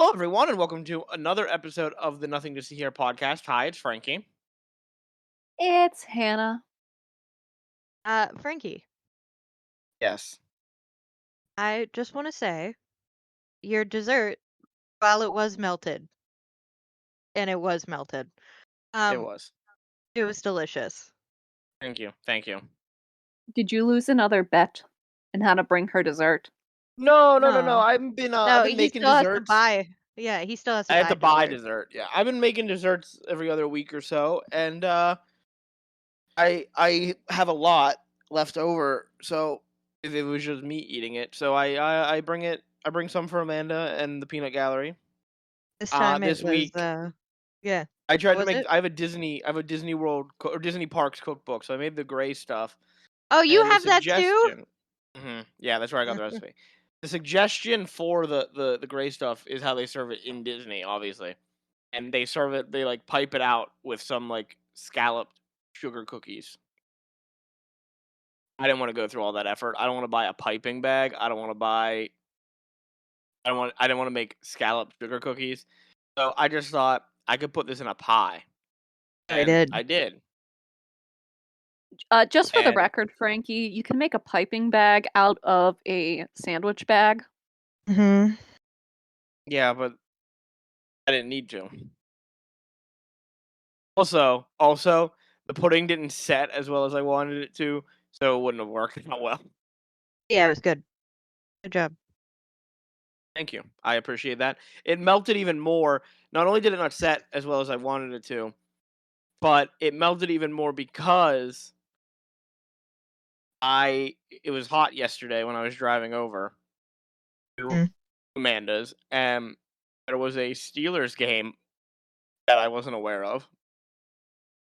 Hello, everyone, and welcome to another episode of the Nothing to See Here podcast. Hi, it's Frankie. It's Hannah. Frankie, Yes, I just want to say your dessert, while it was melted, and it was melted, it um, was. it was delicious. Thank you. Thank you. Did you lose another bet in how to bring her dessert? No. No, I've no, been he making still has to desserts. buy. Yeah, he still has to I have buy to buy dessert. dessert. Yeah, I've been making desserts every other week or so, and I have a lot left over. So if it was just me eating it, so I bring it. I bring some for Amanda and the Peanut Gallery. This time it This was, week yeah. I What tried to was make. it? I have a Disney World or Disney Parks cookbook, so I made the gray stuff. Oh, you And the have that too? suggestion yeah, that's where I got the recipe. The suggestion for the gray stuff is how they serve it in Disney, obviously. And they serve it they, like, pipe it out with some, like, scalloped sugar cookies. I didn't wanna go through all that effort. I don't wanna buy a piping bag. I didn't wanna make scalloped sugar cookies. So I just thought I could put this in a pie, I and did. I did. Just for the And record, Frankie, you can make a piping bag out of a sandwich bag. Mm-hmm. yeah, but I didn't need to. Also, the pudding didn't set as well as I wanted it to, so it wouldn't have worked out well. Yeah, it was good. Good job. Thank you. I appreciate that. It melted even more. Not only did it not set as well as I wanted it to, but it melted even more because it was hot yesterday when I was driving over to Mm. Amanda's, and there was a Steelers game that I wasn't aware of,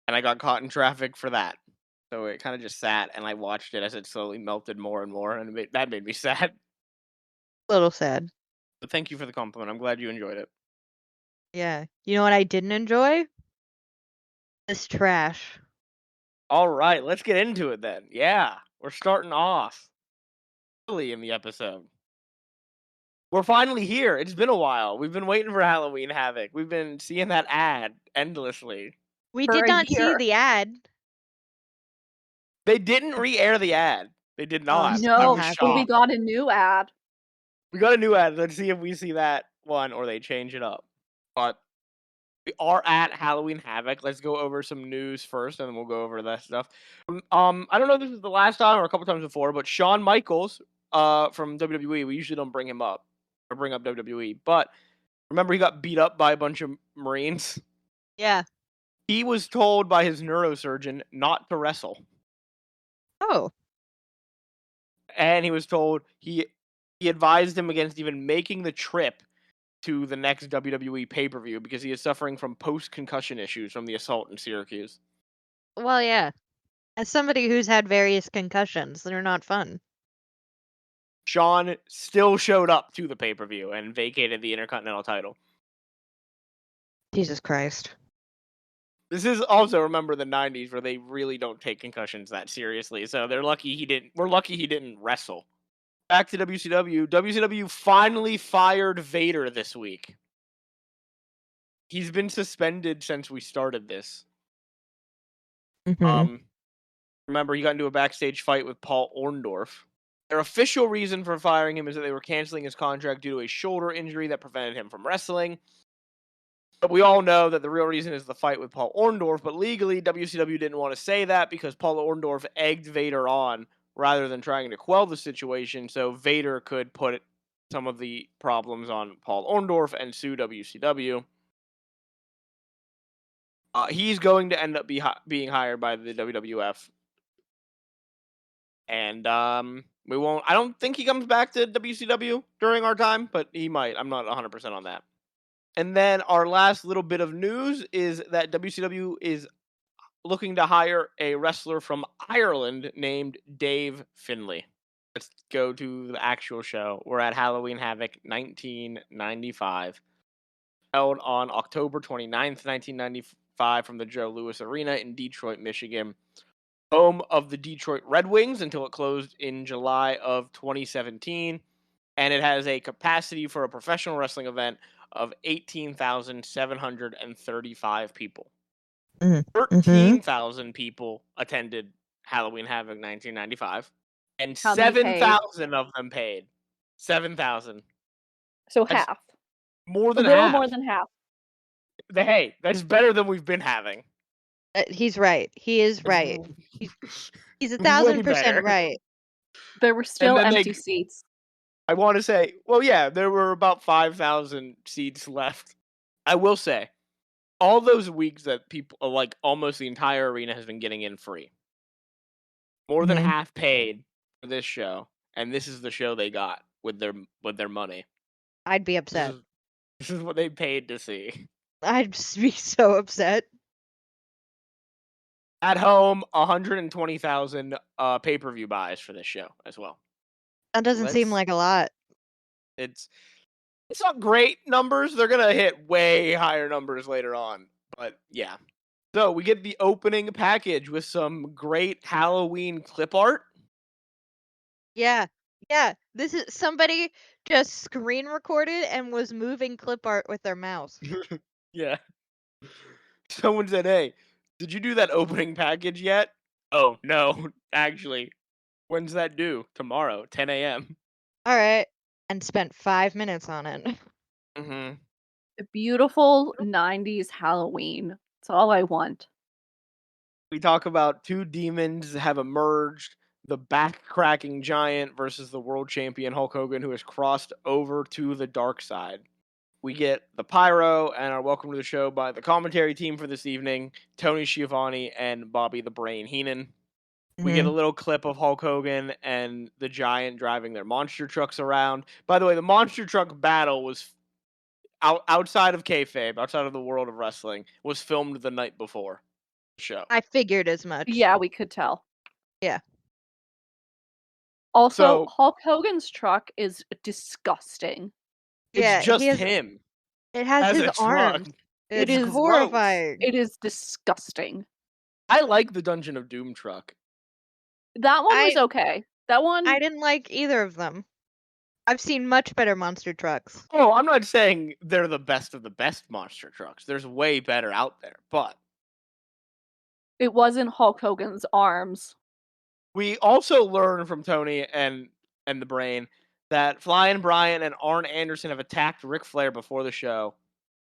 and I got caught in traffic for that. So it kind of just sat, and I watched it as it slowly melted more and more, and that made me sad. A little sad. But thank you for the compliment. I'm glad you enjoyed it. Yeah. You know what I didn't enjoy? This trash. All right, let's get into it then. Yeah, we're starting off early in the episode. We're finally here. It's been a while. We've been waiting for Halloween Havoc. We've been seeing that ad endlessly. We For did a not see year. the ad. They didn't re-air the ad. They did Oh, not. I I'm No, was but we happy. shocked. got a new ad. We got a new ad. Let's see if we see that one or they change it up. But we are at Halloween Havoc. Let's go over some news first, and then we'll go over that stuff. I don't know if this is the last time or a couple times before, but Shawn Michaels, from WWE. We usually don't bring him up or bring up WWE, but remember he got beat up by a bunch of Marines. Yeah. He was told by his neurosurgeon not to wrestle, Oh. and he was told he advised him against even making the trip to the next WWE pay-per-view because he is suffering from post-concussion issues from the assault in Syracuse. Well, yeah. As somebody who's had various concussions, they're not fun. Shawn still showed up to the pay-per-view and vacated the Intercontinental title. Jesus Christ. This is also, remember, the 90s where they really don't take concussions that seriously, so we're lucky he didn't wrestle. Back to WCW. WCW finally fired Vader this week. He's been suspended since we started this. Mm-hmm. Remember, he got into a backstage fight with Paul Orndorff. Their official reason for firing him is that they were canceling his contract due to a shoulder injury that prevented him from wrestling. But we all know that the real reason is the fight with Paul Orndorff, but legally, WCW didn't want to say that because Paul Orndorff egged Vader on rather than trying to quell the situation, so Vader could put some of the problems on Paul Orndorff and sue WCW. He's going to end up being hired by the WWF. And we won't. I don't think he comes back to WCW during our time, but he might. I'm not 100% on that. And then our last little bit of news is that WCW is looking to hire a wrestler from Ireland named Dave Finlay. Let's go to the actual show. We're at Halloween Havoc 1995. Held on October 29th, 1995 from the Joe Louis Arena in Detroit, Michigan. Home of the Detroit Red Wings until it closed in July of 2017. And it has a capacity for a professional wrestling event of 18,735 people. Mm-hmm. 13,000 people attended Halloween Havoc 1995, and How many paid? 7,000 of them paid. 7,000. So That's half. more A than little half. more than half. Hey, that's better than we've been having. He's right. He is right. He's Way 1,000% better. right. There were And still then empty seats. I want to say, well, yeah, there were about 5,000 seats left. I will say, all those weeks that people, like almost the entire arena has been getting in free. More than Mhm. half paid for this show, and this is the show they got with their money. I'd be This upset. is this is what they paid to see. I'd be so upset. At home, 120,000 pay-per-view buys for this show as well. That doesn't seem like a lot. It's not great numbers. They're gonna hit way higher numbers later on, but yeah. So we get the opening package with some great Halloween clip art. Yeah. Yeah. This is somebody just screen recorded and was moving clip art with their mouse. Yeah. Someone said, "Hey, did you do that opening package yet?" Oh no, actually. When's that due? Tomorrow, 10 a.m. All right. And spent 5 minutes on it. Mm-hmm. A beautiful 90s Halloween. That's all I want. We talk about two demons have emerged: the back-cracking giant versus the world champion Hulk Hogan, who has crossed over to the dark side. We get the pyro and are welcome to the show by the commentary team for this evening: Tony Schiavone and Bobby the Brain Heenan. We get a little clip of Hulk Hogan and the Giant driving their monster trucks around. By the way, the monster truck battle was outside of kayfabe, outside of the world of wrestling, was filmed the night before the show. I figured as much. Yeah, we could tell. Yeah. Also, So Hulk Hogan's truck is disgusting. Yeah, it's just he has him it has as his a truck. arms. It It's is gross. horrifying. It is disgusting. I like the Dungeon of Doom truck. That one was I okay. That one, I didn't like either of them. I've seen much better monster trucks. Oh, I'm not saying they're the best of the best monster trucks. There's way better out there, but it wasn't Hulk Hogan's arms. we also learn from Tony and the Brain that Flying Brian and Arn Anderson have attacked Ric Flair before the show,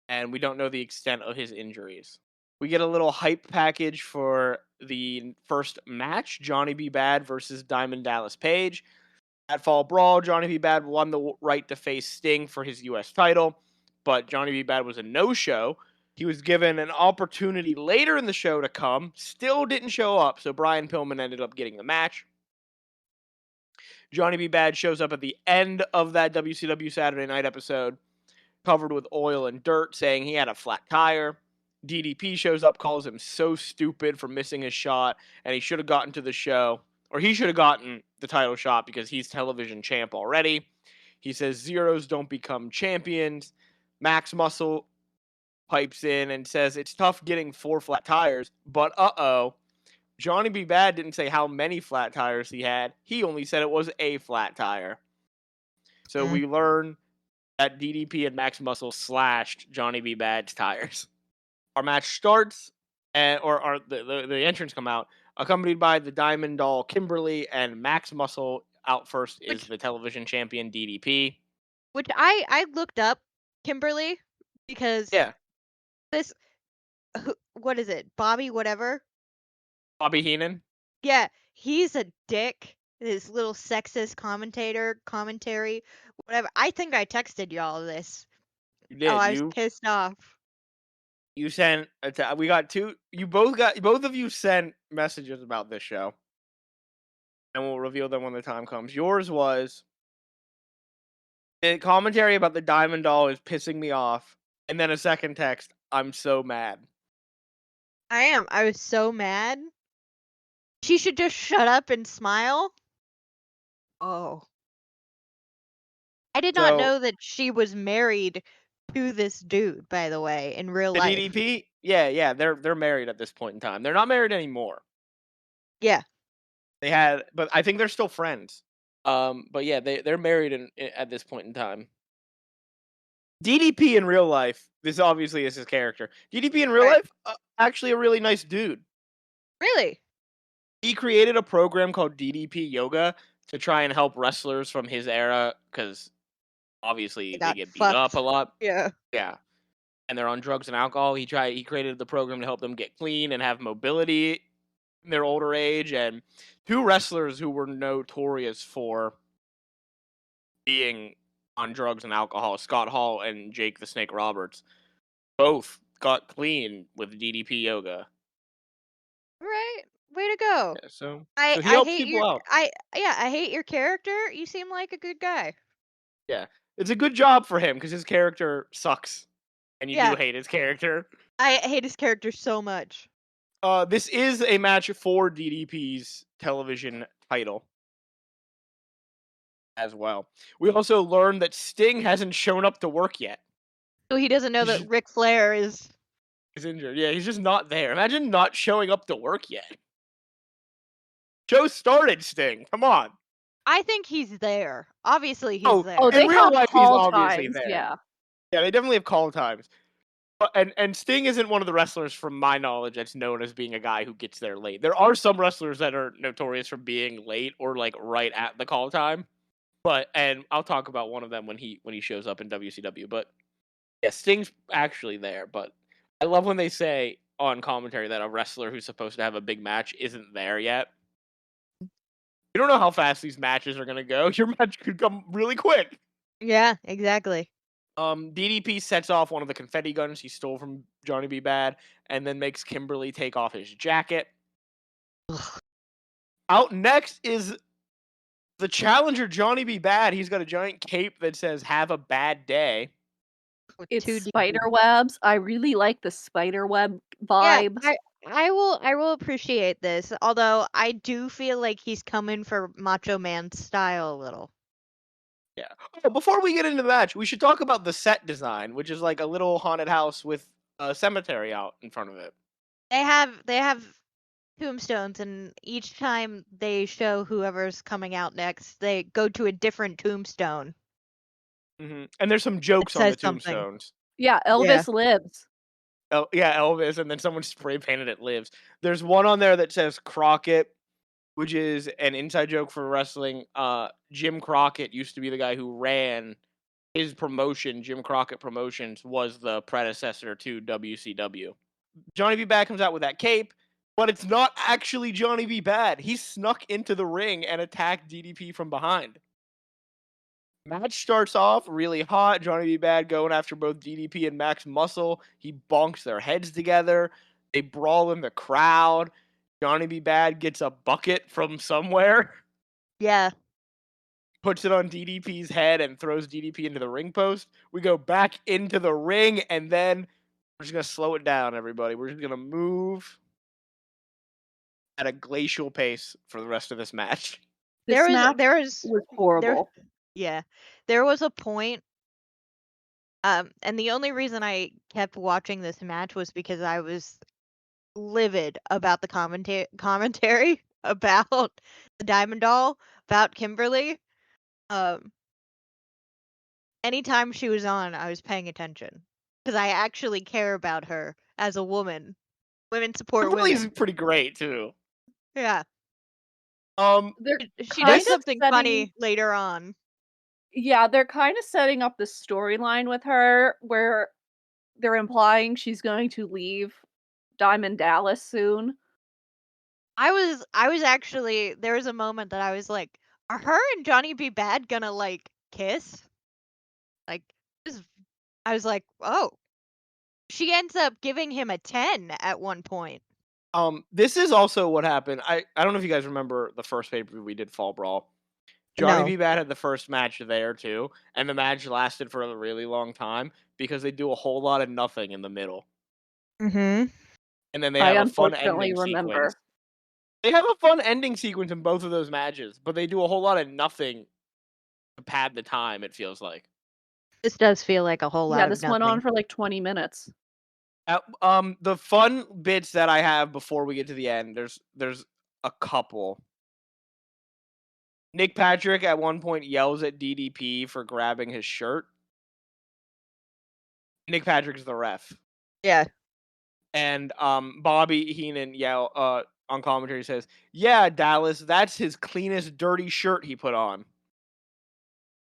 and we don't know the extent of his injuries. We get a little hype package for the first match: Johnny B. Bad versus Diamond Dallas Page. At Fall Brawl, Johnny B. Bad won the right to face Sting for his U.S. title, but Johnny B. Bad was a no-show. He was given an opportunity later in the show to come, still didn't show up, so Brian Pillman ended up getting the match. Johnny B. Bad shows up at the end of that WCW Saturday Night episode, covered with oil and dirt, saying he had a flat tire. DDP shows up, calls him so stupid for missing his shot, and he should have gotten to the show, or he should have gotten the title shot because he's television champ already. He says zeros don't become champions. Max Muscle pipes in and says it's tough getting 4 flat tires, but Johnny B. Bad didn't say how many flat tires he had. He only said it was a flat tire. So we learn that DDP and Max Muscle slashed Johnny B. Bad's tires. Our match starts, or the entrants come out, accompanied by the Diamond Doll Kimberly, and Max Muscle out first is the television champion DDP. Which I looked up Kimberly because Yeah, this what is it? Bobby whatever? Bobby Heenan. Yeah, he's a dick. This little sexist commentary, whatever. I think I texted y'all this. You Oh, did. I was pissed off. You sent. We got two. Both of you sent messages about this show, and we'll reveal them when the time comes. Yours was the commentary about the Diamond Doll is pissing me off, and then a second text. I'm so mad. I am. I was so mad. She should just shut up and smile. Oh. I did not So know that she was married to this dude, by the way, in real the life. DDP, yeah, they're married at this point in time. They're not married anymore. Yeah. They had, but I think they're still friends. But yeah, they're married at this point in time. DDP in real life, this obviously is his character. DDP in real Right. life, actually a really nice dude. Really? He created a program called DDP Yoga to try and help wrestlers from his era because obviously They they got get beat up a fucked. lot. Yeah. Yeah. And they're on drugs and alcohol. He created the program to help them get clean and have mobility in their older age. And two wrestlers who were notorious for being on drugs and alcohol, Scott Hall and Jake the Snake Roberts, both got clean with DDP yoga. Right. Way to go. Yeah, so I he I helps hate people your out. I hate your character. You seem like a good guy. Yeah, it's a good job for him because his character sucks, and you do Yeah. hate his character. I hate his character so much. This is a match for DDP's television title as well. We also learned that Sting hasn't shown up to work yet. So he doesn't know that Ric Flair is. He's injured. Yeah, he's just not there. Imagine not showing up to work yet. Joe started Sting. Come on. I think he's there. Obviously, he's Oh, there. Oh, in they real have life, he's call obviously times. there. Yeah. Yeah, they definitely have call times. But, and Sting isn't one of the wrestlers, from my knowledge, that's known as being a guy who gets there late. There are some wrestlers that are notorious for being late or like right at the call time. And I'll talk about one of them when he shows up in WCW. But yeah, Sting's actually there. But I love when they say on commentary that a wrestler who's supposed to have a big match isn't there yet. You don't know how fast these matches are gonna go. Your match could come really quick. Yeah, exactly. DDP sets off one of the confetti guns he stole from Johnny B. Bad, and then makes Kimberly take off his jacket. Out next is the challenger, Johnny B. Bad. He's got a giant cape that says "Have a bad day." With It's 2D. spider webs. I really like the spider web Yeah, vibes. I will appreciate this. Although I do feel like he's coming for Macho Man style a little. Yeah. Oh, before we get into the match, we should talk about the set design, which is like a little haunted house with a cemetery out in front of it. They have tombstones, and each time they show whoever's coming out next, they go to a different tombstone. And there's some jokes on the says something. tombstones. Yeah, Elvis lives. Oh, yeah, Elvis, and then someone spray painted it lives. There's one on there that says Crockett, which is an inside joke for wrestling. Jim Crockett used to be the guy who ran his promotion. Jim Crockett Promotions was the predecessor to WCW. Johnny B. Bad comes out with that cape, but it's not actually Johnny B. Bad. He snuck into the ring and attacked DDP from behind. Match starts off really hot. Johnny B. Bad going after both DDP and Max Muscle. He bonks their heads together. They brawl in the crowd. Johnny B. Bad gets a bucket from somewhere, Yeah. puts it on DDP's head, and throws DDP into the ring post. We go back into the ring, and then we're just going to slow it down, everybody. We're just going to move at a glacial pace for the rest of this match. This match there was horrible. Yeah. There was a point and the only reason I kept watching this match was because I was livid about the commentary about the Diamond Doll, about Kimberly. Anytime she was on, I was paying attention because I actually care about her as a woman. Women support Kimberly's women. pretty great, too. Yeah. They're She kind does of something setting- funny later on. Yeah, they're kind of setting up the storyline with her where they're implying she's going to leave Diamond Dallas soon. I was actually, there was a moment that I was like, are her and Johnny B. Bad gonna like kiss? Like, I was like, oh. She ends up giving him a 10 at one point. This is also what happened. I don't know if you guys remember the first pay-per-view we did, Fall Brawl. Johnny No. B. Bad had the first match there too, and the match lasted for a really long time because they do a whole lot of nothing in the middle, Mm-hmm. and then they I have a fun unfortunately ending remember. sequence. They have a fun ending sequence in both of those matches, but they do a whole lot of nothing to pad the time. It feels like. This does feel like a whole lot Yeah, of this nothing. went on for like 20 minutes. The fun bits that I have before we get to the end, there's a couple. Nick Patrick at one point yells at DDP for grabbing his shirt. Nick Patrick's the ref. Yeah. And Bobby Heenan on commentary says, "Yeah, Dallas, that's his cleanest dirty shirt he put on."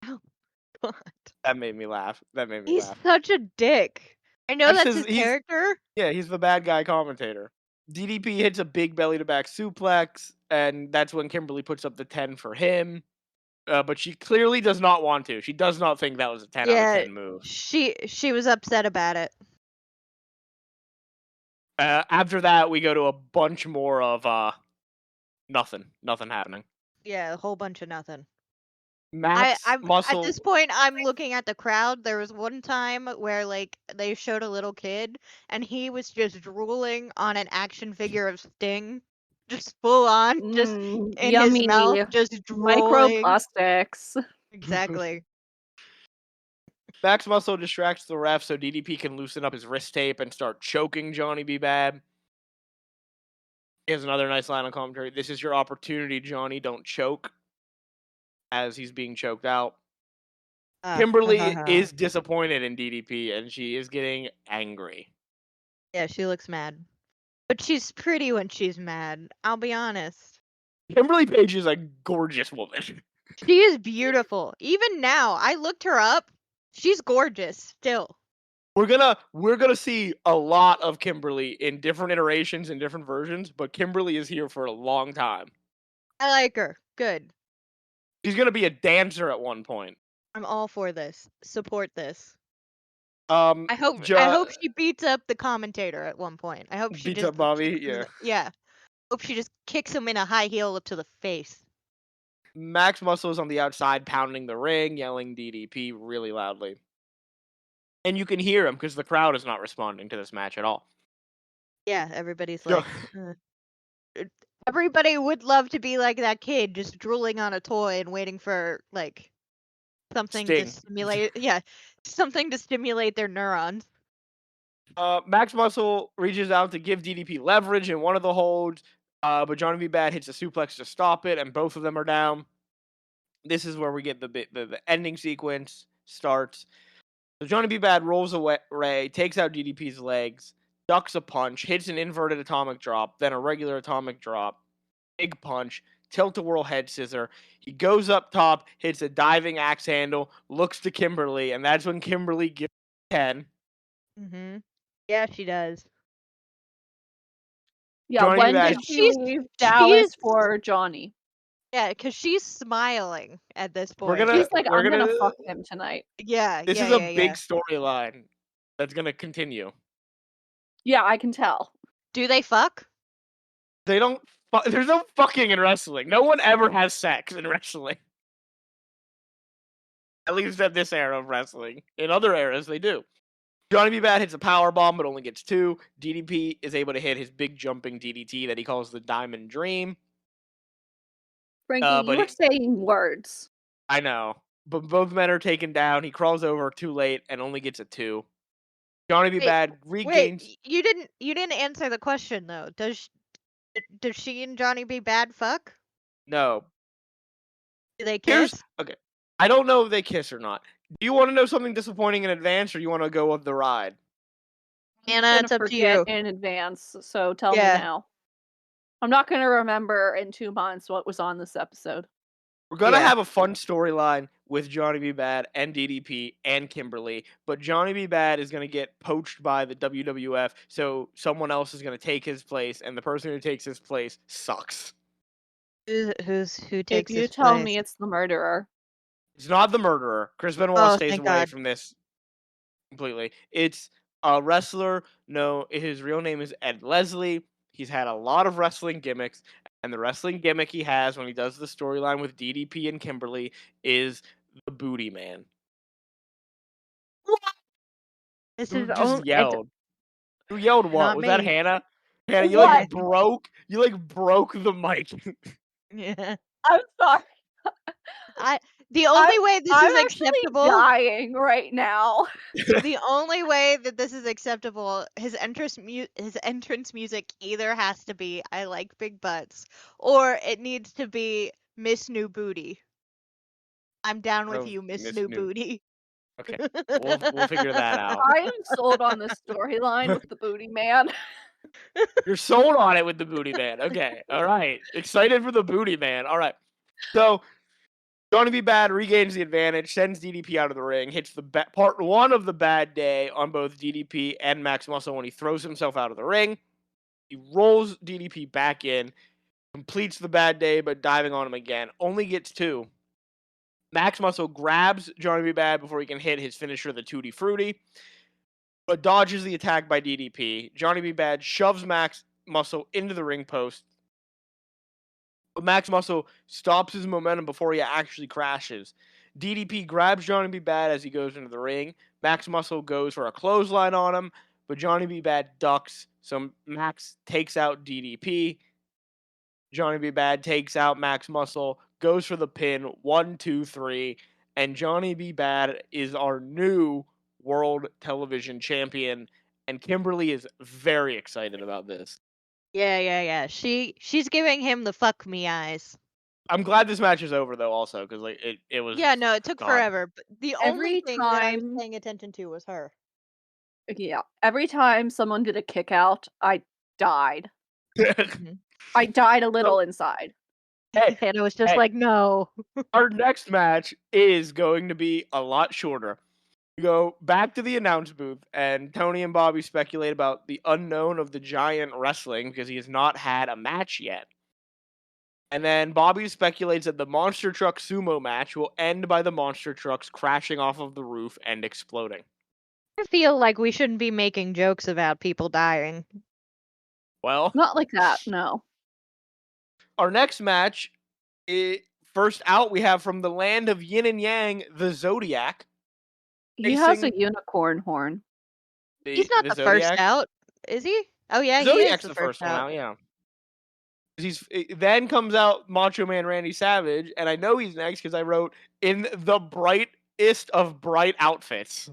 Oh, God. That made me laugh. He's such a dick. I know that's his he's character. Yeah, he's the bad guy commentator. DDP hits a big belly to back suplex, and that's when Kimberly puts up the 10 for him. But she clearly does not want to. She does not think that was a 10 out of 10 move. She was upset about it. After that, we go to a bunch more of nothing happening. Yeah, a whole bunch of nothing. Max Muscle. At this point, I'm looking at the crowd. There was one time where like they showed a little kid, and he was just drooling on an action figure of Sting, just full on, just in his yummy. mouth, just drooling. Microplastics. Exactly. Max Muscle distracts the ref so DDP can loosen up his wrist tape and start choking Johnny B. Bad. Here's another nice line on commentary. "This is your opportunity, Johnny. Don't choke." As he's being choked out. Kimberly is disappointed in DDP, and she is getting angry. Yeah, she looks mad. But she's pretty when she's mad, I'll be honest. Kimberly Page is a gorgeous woman. She is beautiful. Even now, I looked her up. She's gorgeous still. We're gonna see a lot of Kimberly in different iterations and different versions, but Kimberly is here for a long time. I like her. Good. She's gonna be a dancer at one point. I'm all for this. Support this. I I hope she beats up the commentator at one point. I hope she beats just up Bobby. Yeah. Yeah. Hope she just kicks him in a high heel to the face. Max Muscle is on the outside pounding the ring, yelling DDP really loudly. And you can hear him because the crowd is not responding to this match at all. Yeah, everybody's like, everybody would love to be like that kid, just drooling on a toy and waiting for like something Sting. to stimulate. Yeah, something to stimulate their neurons. Max Muscle reaches out to give DDP leverage in one of the holds, but Johnny B. Bad hits a suplex to stop it, and both of them are down. This is where we get the ending sequence starts. So Johnny B. Bad rolls away, takes out DDP's legs, ducks a punch, hits an inverted atomic drop, then a regular atomic drop, big punch, tilt-a-whirl head scissor. He goes up top, hits a diving axe handle, looks to Kimberly, and that's when Kimberly gives 10. Mm-hmm. Yeah, she does. Yeah, Johnny when Bad. did she leave Dallas for Johnny? Yeah, because she's smiling at this point. She's like, I'm gonna fuck him tonight. Yeah, This is a big storyline that's gonna continue. Yeah, I can tell. Do they fuck? They don't. There's no fucking in wrestling. No one ever has sex in wrestling. At least at this era of wrestling. In other eras, they do. Johnny B. Bad hits a power bomb, but only gets 2. DDP is able to hit his big jumping DDT that he calls the Diamond Dream. Frankie, you were saying words. I know, but both men are taken down. He crawls over too late and only gets a 2. Johnny B. Bad regains. Wait, you didn't answer the question though. Does she and Johnny B. Bad fuck? No. Do they kiss? Okay. I don't know if they kiss or not. Do you want to know something disappointing in advance, or you want to go with the ride? Anna, it's up to you. In advance, so tell me now. I'm not going to remember in 2 months what was on this episode. We're going to have a fun storyline with Johnny B. Bad and DDP and Kimberly, but Johnny B. Bad is going to get poached by the WWF, so someone else is going to take his place, and the person who takes his place sucks. Who takes his place? If you tell me it's the murderer. It's not the murderer. Chris Benoit stays away from this completely. It's a wrestler. No, his real name is Ed Leslie. He's had a lot of wrestling gimmicks, and the wrestling gimmick he has when he does the storyline with DDP and Kimberly is the Booty Man. What? This is just yelled. Who yelled what? Was that Hannah? Hannah, you like broke the mic. Yeah. I'm sorry. The only way this is acceptable. Dying right now. The only way that this is acceptable, his entrance music either has to be "I Like Big Butts" or it needs to be "Miss New Booty." I'm down with you, Miss New Booty. Okay, we'll figure that out. I am sold on this storyline with the booty man. You're sold on it with the booty man. Okay, all right. Excited for the booty man. All right. So Johnny B. Bad regains the advantage, sends DDP out of the ring, hits the part one of the bad day on both DDP and Max Muscle when he throws himself out of the ring. He rolls DDP back in, completes the bad day, but diving on him again. Only gets two. Max Muscle grabs Johnny B. Bad before he can hit his finisher, the Tutti Frutti, but dodges the attack by DDP. Johnny B. Bad shoves Max Muscle into the ring post. But Max Muscle stops his momentum before he actually crashes. DDP grabs Johnny B. Bad as he goes into the ring. Max Muscle goes for a clothesline on him, but Johnny B. Bad ducks, so Max takes out DDP. Johnny B. Bad takes out Max Muscle, goes for the pin, 1, 2, 3, and Johnny B. Bad is our new World Television Champion, and Kimberly is very excited about this. Yeah. She's giving him the fuck me eyes. I'm glad this match is over though, also because like it was. Yeah, no, it took gone. forever. But the only Every thing that I was time- paying attention to was her. Yeah, every time someone did a kick out, I died. I died a little inside. Hey, And I was just hey. like, no. Our next match is going to be a lot shorter. We go back to the announce booth, and Tony and Bobby speculate about the unknown of the Giant wrestling because he has not had a match yet. And then Bobby speculates that the Monster Truck Sumo match will end by the Monster Trucks crashing off of the roof and exploding. I feel like we shouldn't be making jokes about people dying. Well, Not like that, no. our next match, first out, we have from the land of Yin and Yang, the Zodiac. He has a Facing- unicorn horn. He's not the first Zodiac. out, is he? Oh yeah, he Zodiac's is the first one out, yeah. Then comes out Macho Man Randy Savage, and I know he's next because I wrote in the brightest of bright outfits.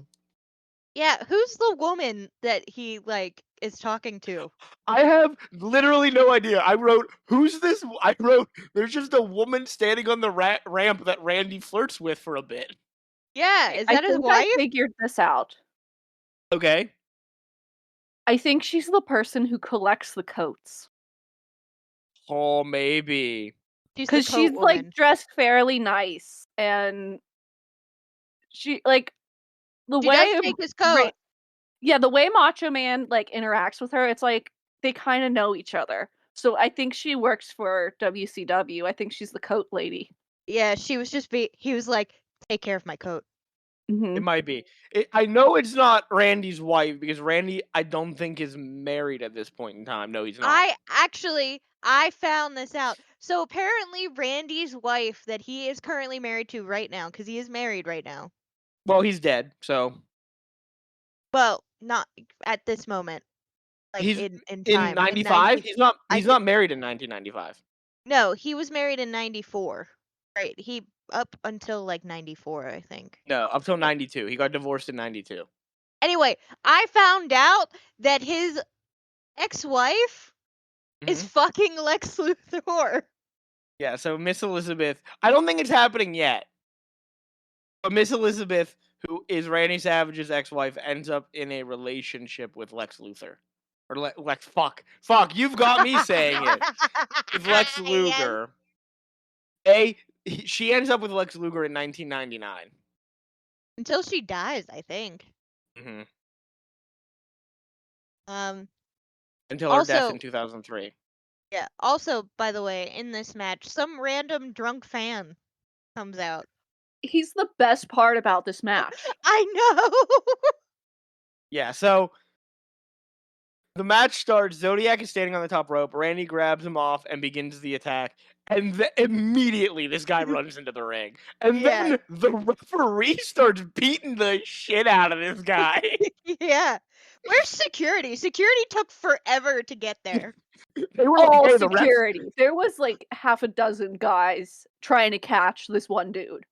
Yeah, who's the woman that he like is talking to? I have literally no idea. I wrote, who's this? I wrote, there's just a woman standing on the ramp that Randy flirts with for a bit. Yeah, is that his think wife? I figured this out. Okay. I think she's the person who collects the coats. Oh, maybe. She's the Because she's coat like woman. dressed fairly nice, and she like the She way does take his coat. yeah, the way Macho Man like interacts with her, it's like they kind of know each other. So I think she works for WCW. I think she's the coat lady. Yeah, she was just he was like, take care of my coat. Mhm. It might be. I know it's not Randy's wife because Randy, I don't think, is married at this point in time. No, he's not. I found this out. So apparently Randy's wife that he is currently married to right now, because he is married right now. Well, he's dead, so. Well, not at this moment. Like He's in in time. 95? He's not married in 1995. No, he was married in 94. Right. He up until like 94, I think. No, up till 92. He got divorced in 92. Anyway, I found out that his ex-wife is fucking Lex Luthor. Yeah, so Miss Elizabeth, I don't think it's happening yet. But Miss Elizabeth, who is Randy Savage's ex-wife, ends up in a relationship with Lex Luthor. Or Lex, fuck, you've got me saying it. With Lex Luger. She ends up with Lex Luger in 1999. Until she dies, I think. Mm-hmm. Until her death in 2003. Yeah. Also, by the way, in this match, some random drunk fan comes out. He's the best part about this match. I know. Yeah, so the match starts. Zodiac is standing on the top rope. Randy grabs him off and begins the attack. And immediately, this guy runs into the ring. And then the referee starts beating the shit out of this guy. Yeah. Where's security? Security took forever to get there. They were All like, hey, the ref- security. There was like half a dozen guys trying to catch this one dude.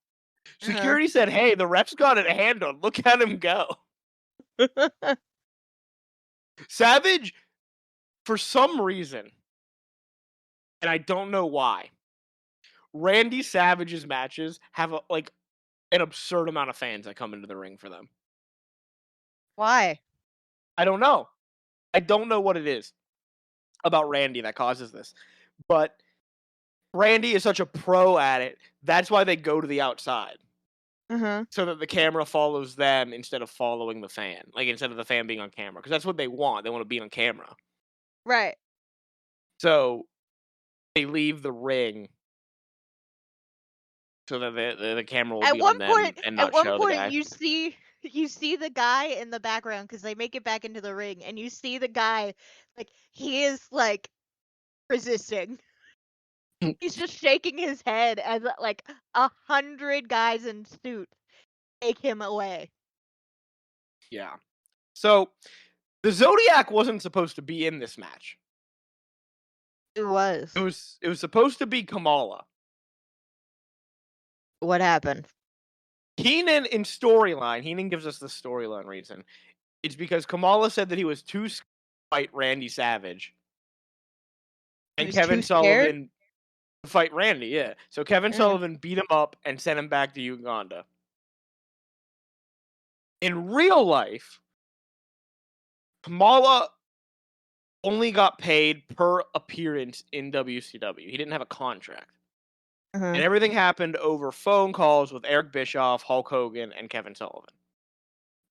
Security said, hey, the ref's got it handled. Look at him go. Savage, for some reason, and I don't know why, Randy Savage's matches have an absurd amount of fans that come into the ring for them. Why? I don't know. I don't know what it is about Randy that causes this, but Randy is such a pro at it. That's why they go to the outside. So that the camera follows them instead of following the fan. Like, instead of the fan being on camera. Because that's what they want. They want to be on camera. Right. So, they leave the ring so that the camera will At be one on them point, and not at one show the guy. point, you see the guy in the background because they make it back into the ring, and you see the guy, like, he is, like, resisting. He's just shaking his head as, like, 100 guys in suits take him away. Yeah. So, the Zodiac wasn't supposed to be in this match. It was. It was supposed to be Kamala. What happened? Heenan in storyline, Heenan gives us the storyline reason. It's because Kamala said that he was too scared to fight Randy Savage. He And was Kevin too scared? Sullivan to fight Randy, yeah. So Kevin Sullivan beat him up and sent him back to Uganda. In real life, Kamala only got paid per appearance in WCW. He didn't have a contract. And everything happened over phone calls with Eric Bischoff, Hulk Hogan, and Kevin Sullivan.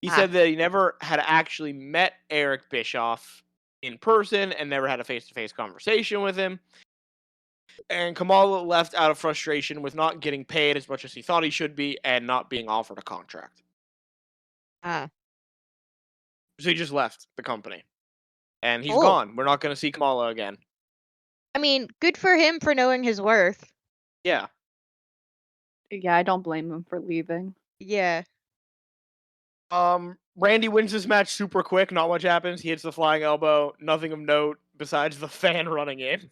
He said that he never had actually met Eric Bischoff in person and never had a face-to-face conversation with him. And Kamala left out of frustration with not getting paid as much as he thought he should be and not being offered a contract. So he just left the company. And he's gone. We're not going to see Kamala again. I mean, good for him for knowing his worth. Yeah. Yeah, I don't blame him for leaving. Yeah. Randy wins this match super quick. Not much happens. He hits the flying elbow. Nothing of note besides the fan running in.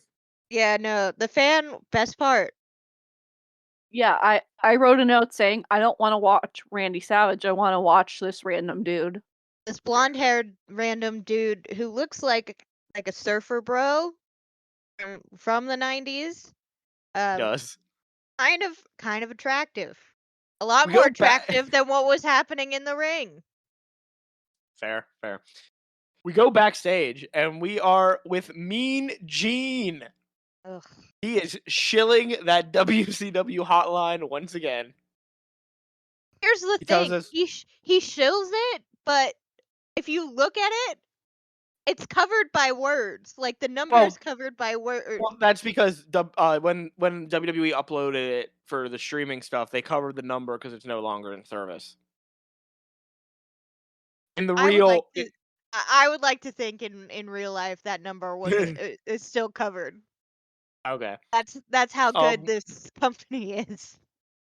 Yeah, no. The fan, best part. Yeah, I wrote a note saying I don't want to watch Randy Savage. I want to watch this random dude. This blonde-haired random dude who looks like a surfer bro from the 90s. He does. Kind of attractive. A lot We more go back- attractive than what was happening in the ring. Fair. We go backstage, and we are with Mean Gene. Ugh. He is shilling that WCW hotline once again. Here's the He tells thing. us- He shills it, but if you look at it, it's covered by words. Like, the number is covered by words. Well, that's because when WWE uploaded it for the streaming stuff, they covered the number because it's no longer in service. In the real, I would like to think in real life that number was is still covered. okay. That's how good this company is.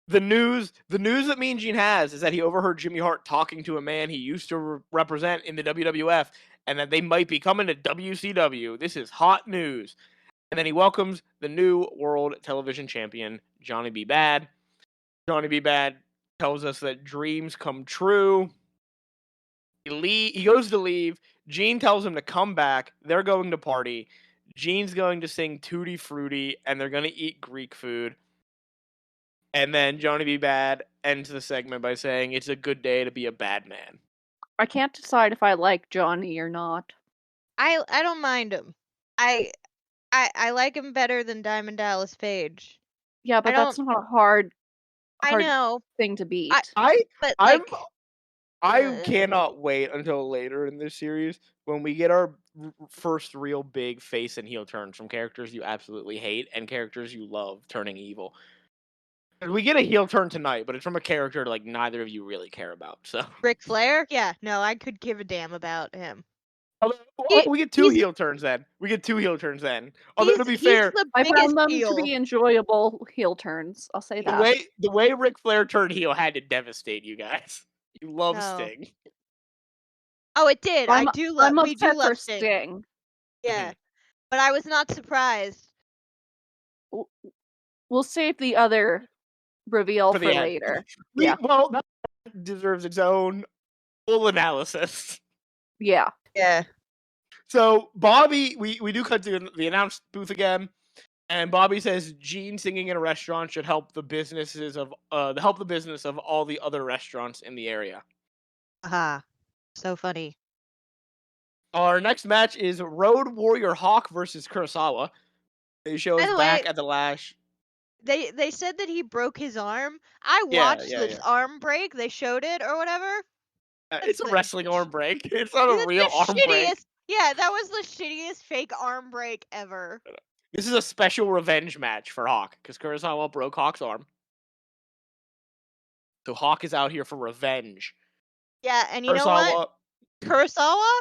The news that Mean Gene has is that he overheard Jimmy Hart talking to a man he used to represent in the WWF, and that they might be coming to WCW. This is hot news. And then he welcomes the new World Television Champion, Johnny B. Bad. Johnny B. Bad tells us that dreams come true. He goes to leave. Gene tells him to come back. They're going to party. Gene's going to sing Tutti Frutti, and they're going to eat Greek food. And then Johnny B. Bad ends the segment by saying, "It's a good day to be a bad man." I can't decide if I like Johnny or not. I don't mind him. I like him better than Diamond Dallas Page. Yeah, but that's not a hard I know thing to beat. I cannot wait until later in this series when we get our first real big face and heel turns from characters you absolutely hate and characters you love turning evil. We get a heel turn tonight, but it's from a character like neither of you really care about. So Ric Flair? Yeah, no, I could give a damn about him. We get two heel turns then. Although to be fair, I found them to be enjoyable heel turns. I'll say that. The way Ric Flair turned heel had to devastate you guys. You love Sting. Oh, it did. I'm we do love Sting. Yeah, but I was not surprised. We'll save the other reveal for later. Yeah. Well, that deserves its own full analysis. Yeah. Yeah. So Bobby, we do cut to the announce booth again, And Bobby says Gene singing in a restaurant should help the business of all the other restaurants in the area. Aha. So funny. Our next match is Road Warrior Hawk versus Kurosawa. They show By us the back way, at the Lash. they said that he broke his arm. I Yeah, watched yeah, this yeah. arm break. They showed it or whatever. It's a the- wrestling arm break. It's not a That's real the arm break. shittiest. Yeah, that was the shittiest fake arm break ever. This is a special revenge match for Hawk because Kurosawa broke Hawk's arm. So Hawk is out here for revenge. Yeah, and you know what? Kurosawa, Kurosawa?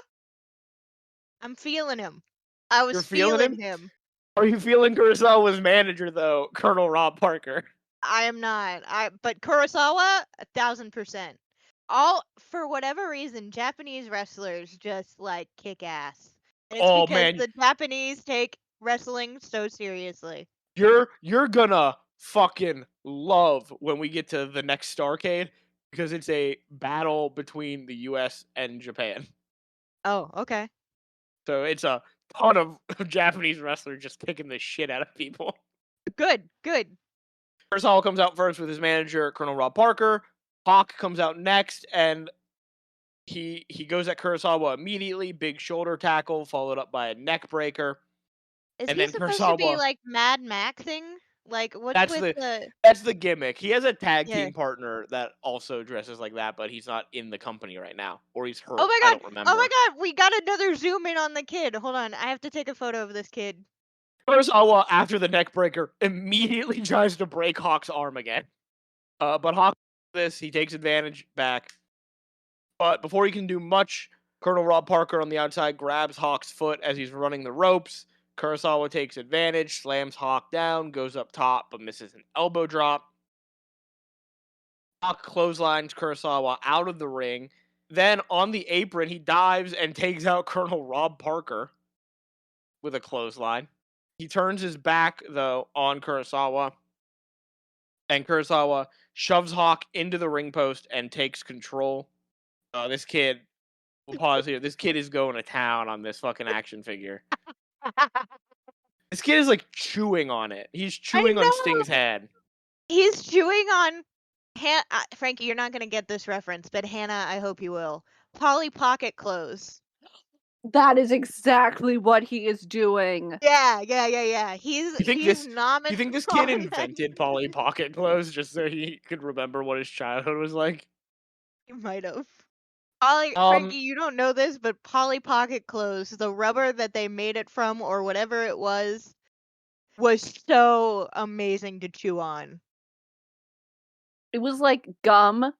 I'm feeling him. I was you're feeling him? him. Are you feeling Kurosawa's manager though, Colonel Rob Parker? I am not. But Kurosawa, 1000%. All for whatever reason, Japanese wrestlers just like kick ass. And it's Oh because man, the Japanese take wrestling so seriously. you're gonna fucking love when we get to the next Starrcade because it's a battle between the U.S. and Japan. Oh, okay. So it's a ton of Japanese wrestlers just kicking the shit out of people. Good. Kurosawa comes out first with his manager, Colonel Rob Parker. Hawk comes out next, and he goes at Kurosawa immediately. Big shoulder tackle, followed up by a neck breaker. Is And he then supposed to be Kurosawa. like Mad Max thing? Like what's That's with the that's the gimmick. He has a tag Yeah. team partner that also dresses like that, but he's not in the company right now, or he's hurt. Oh my I god! don't remember. Oh my god! We got another zoom in on the kid. Hold on, I have to take a photo of this kid. Kurosawa, after the neck breaker, immediately tries to break Hawk's arm again. But Hawk he takes advantage back. But before he can do much, Colonel Rob Parker on the outside grabs Hawk's foot as he's running the ropes. Kurosawa takes advantage, slams Hawk down, goes up top, but misses an elbow drop. Hawk clotheslines Kurosawa out of the ring. Then on the apron, he dives and takes out Colonel Rob Parker with a clothesline. He turns his back, though, on Kurosawa. And Kurosawa shoves Hawk into the ring post and takes control. This kid, we'll pause here. This kid is going to town on this fucking action figure. This kid is like chewing on it. He's chewing on Sting's head. He's chewing on Frankie, you're not gonna get this reference, but Hannah, I hope you will. Polly Pocket clothes. That is exactly what he is doing. Yeah. You think He's you think this kid invented Polly Pocket clothes just so he could remember what his childhood was like? He might have. Frankie, you don't know this, but Polly Pocket clothes, the rubber that they made it from or whatever it was so amazing to chew on. It was like gum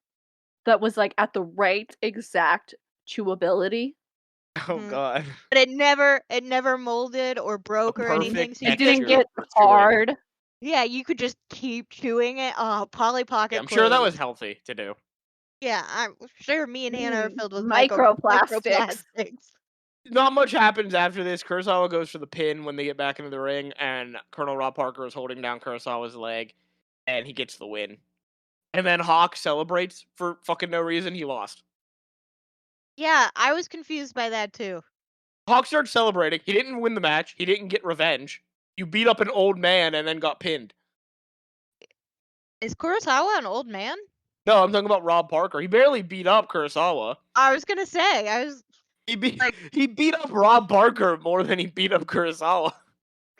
that was like at the right exact chewability. Oh god. But it never molded or broke or anything. So it didn't get hard. Yeah, you could just keep chewing it. Oh, Polly Pocket I'm sure that was healthy to do. Yeah, I'm sure me and Hannah are filled with microplastics. Not much happens after this. Kurosawa goes for the pin when they get back into the ring, and Colonel Rob Parker is holding down Kurosawa's leg, and he gets the win. And then Hawk celebrates for fucking no reason. He lost. Yeah, I was confused by that too. Hawk starts celebrating. He didn't win the match. He didn't get revenge. You beat up an old man and then got pinned. Is Kurosawa an old man? No, I'm talking about Rob Parker. He barely beat up Kurosawa. I was gonna say, he beat up Rob Parker more than he beat up Kurosawa.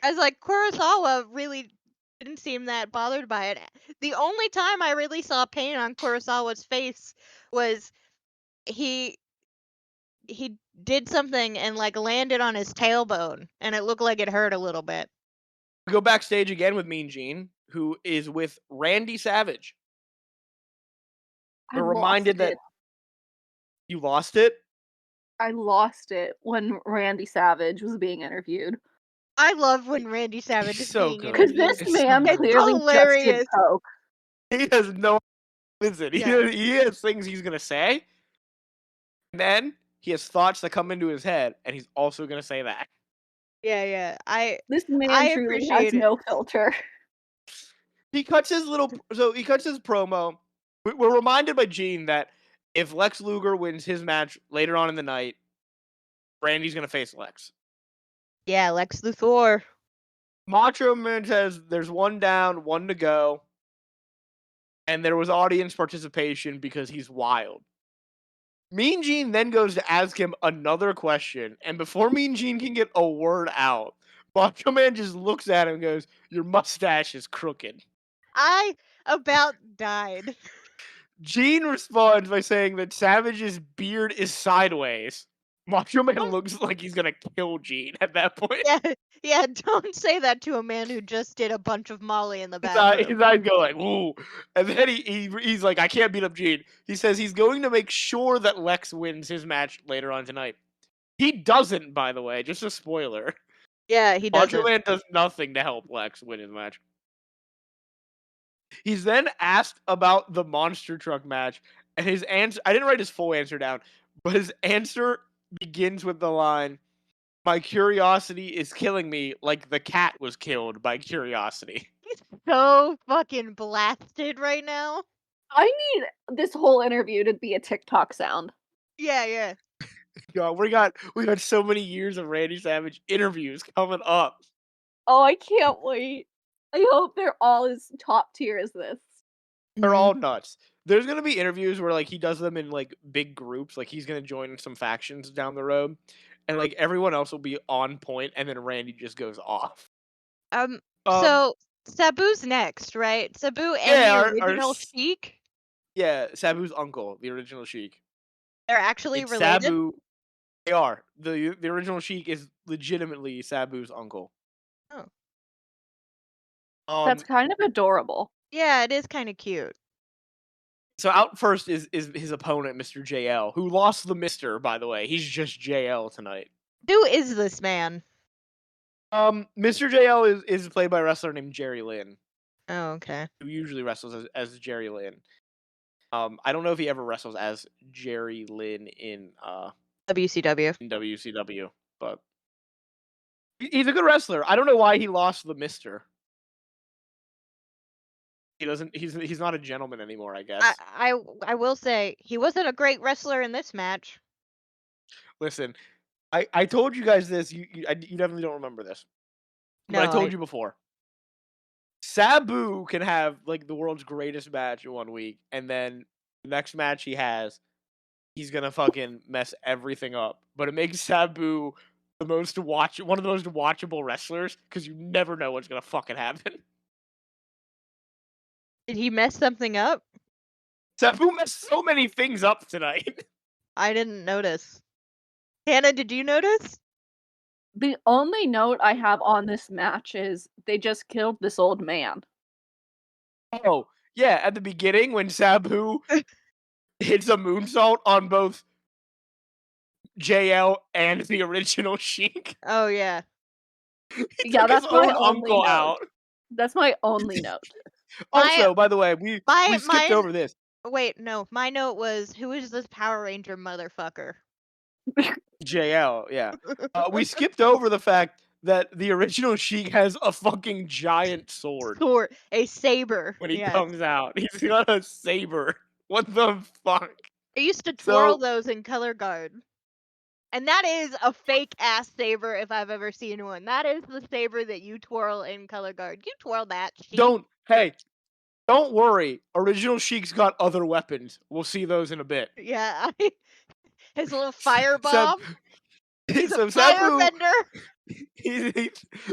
I was like, Kurosawa really didn't seem that bothered by it. The only time I really saw pain on Kurosawa's face was he did something and like landed on his tailbone, and it looked like it hurt a little bit. We go backstage again with Mean Gene, who is with Randy Savage. We're reminded that you lost it. I lost it when Randy Savage was being interviewed. I love when Randy Savage is so being good. Because this man clearly hilarious. just did coke. He has no. Listen, he has things he's gonna say, and then he has thoughts that come into his head, and he's also gonna say that. Yeah. This man truly has no filter. He cuts his promo. We're reminded by Gene that if Lex Luger wins his match later on in the night, Randy's gonna face Lex. Yeah, Lex Luthor. Macho Man says there's one down, one to go, and there was audience participation because he's wild. Mean Gene then goes to ask him another question, and before Mean Gene can get a word out, Macho Man just looks at him and goes, "Your mustache is crooked." I about died. Gene responds by saying that Savage's beard is sideways. Macho Man looks like he's gonna kill Gene at that point. Yeah, don't say that to a man who just did a bunch of Molly in the His bathroom. eyes go like, "Ooh," and then he's like, "I can't beat up Gene." He says he's going to make sure that Lex wins his match later on tonight. He doesn't, by the way. Just a spoiler. Yeah, he Macho doesn't. Man does nothing to help Lex win his match. He's then asked about the monster truck match, and his answer, I didn't write his full answer down, but his answer begins with the line, "My curiosity is killing me like the cat was killed by curiosity." He's so fucking blasted right now. I need this whole interview to be a TikTok sound. Yeah. God, we got so many years of Randy Savage interviews coming up. Oh, I can't wait. I hope they're all as top tier as this. They're all nuts. There's gonna be interviews where like he does them in like big groups, like he's gonna join some factions down the road, and like everyone else will be on point, and then Randy just goes off. So Sabu's next, right? Sabu and yeah, the original Sheik. Yeah, Sabu's uncle, the original Sheik. They're actually It's related. Sabu. They are. The original Sheik is legitimately Sabu's uncle. Oh. That's kind of adorable. Yeah, it is kind of cute. So out first is his opponent, Mr. JL, who lost the Mister, by the way. He's just JL tonight. Who is this man? Mr. JL is played by a wrestler named Jerry Lynn. Oh, okay. Who usually wrestles as Jerry Lynn. I don't know if he ever wrestles as Jerry Lynn in WCW. In WCW, but he's a good wrestler. I don't know why he lost the Mister. He doesn't. He's not a gentleman anymore, I guess. I will say he wasn't a great wrestler in this match. Listen, I told you guys this. You definitely don't remember this, but No, I told you before. Sabu can have like the world's greatest match in 1 week, and then the next match he has, he's gonna fucking mess everything up. But it makes Sabu one of the most watchable wrestlers because you never know what's gonna fucking happen. Did he mess something up? Sabu messed so many things up tonight. I didn't notice. Hannah, did you notice? The only note I have on this match is they just killed this old man. Oh, yeah, at the beginning when Sabu hits a moonsault on both JL and the original Sheik. Oh, yeah. Yeah, that's my only uncle note. out. That's my only note. Also, by the way, we skipped over this. Wait, no. My note was, who is this Power Ranger motherfucker? JL, yeah. We skipped over the fact that the original Sheik has a fucking giant sword. A saber. When he comes out. He's got a saber. What the fuck? I used to twirl those in Color Guard. And that is a fake ass saber if I've ever seen one. That is the saber that you twirl in Color Guard. You twirl that, Sheik. Don't worry. Original Sheik's got other weapons. We'll see those in a bit. Yeah. His little firebomb. He's a firebender.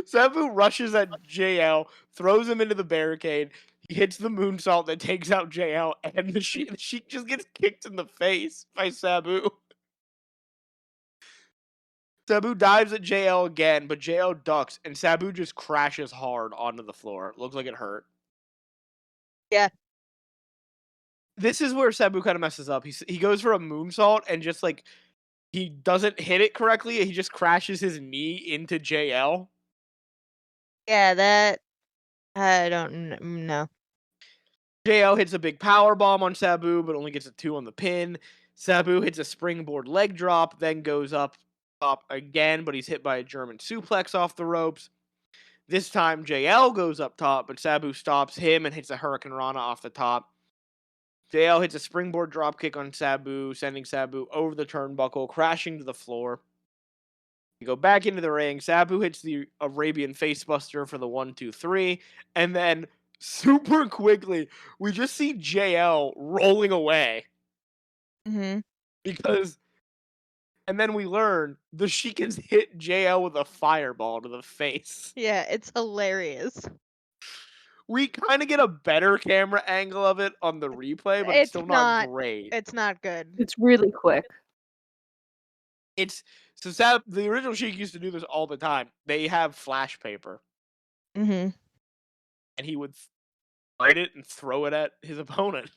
Sabu rushes at JL, throws him into the barricade. He hits the moonsault that takes out JL, and the Sheik just gets kicked in the face by Sabu. Sabu dives at JL again, but JL ducks, and Sabu just crashes hard onto the floor. Looks like it hurt. Yeah. This is where Sabu kind of messes up. He goes for a moonsault, and just like he doesn't hit it correctly. He just crashes his knee into JL. Yeah, that I don't know. JL hits a big power bomb on Sabu, but only gets a 2 on the pin. Sabu hits a springboard leg drop, then goes up top again, but he's hit by a German suplex off the ropes. This time JL goes up top, but Sabu stops him and hits a Hurricane Rana off the top. JL hits a springboard dropkick on Sabu, sending Sabu over the turnbuckle, crashing to the floor. We go back into the ring. Sabu hits the Arabian Facebuster for the 1-2-3, and then super quickly we just see JL rolling away Mm-hmm. because, and then we learn the Sheik has hit JL with a fireball to the face. Yeah, it's hilarious. We kind of get a better camera angle of it on the replay, but it's still not great. It's not good. It's really quick. It's so the original Sheik used to do this all the time. They have flash paper, Mm-hmm. and he would light it and throw it at his opponent.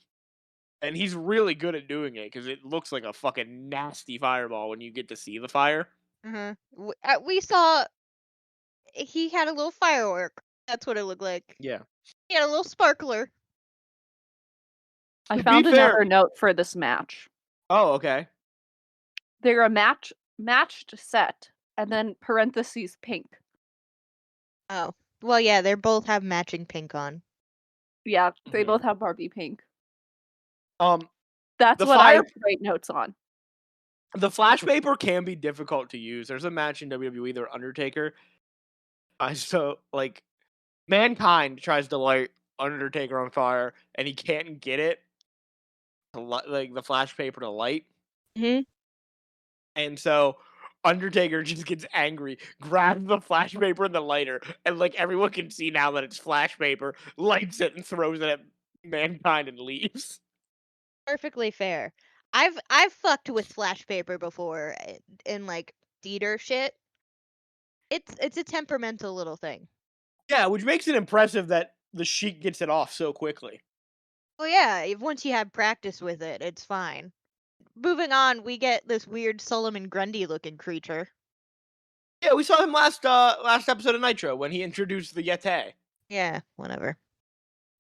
And he's really good at doing it because it looks like a fucking nasty fireball when you get to see the fire. Mm-hmm. We saw he had a little firework. That's what it looked like. Yeah. He had a little sparkler. I To found be fair- another note for this match. Oh, okay. They're a matched set, and then parentheses pink. Oh. Well, yeah, they both have matching pink on. Yeah, they Mhm. both have Barbie pink. That's That's what I write notes on. The flash paper can be difficult to use. There's a match in WWE, they're Undertaker. So like, Mankind tries to light Undertaker on fire, and he can't get it, like the flash paper to light. Mm-hmm. And so Undertaker just gets angry, grabs the flash paper and the lighter, and like everyone can see now that it's flash paper, lights it and throws it at Mankind and leaves. Perfectly fair. I've fucked with flash paper before in like theater shit. It's a temperamental little thing. Yeah, which makes it impressive that the Sheik gets it off so quickly. Well, yeah, once you have practice with it, it's fine. Moving on, we get this weird Solomon Grundy looking creature. Yeah, we saw him last episode of Nitro when he introduced the Yeti. Yeah, whatever.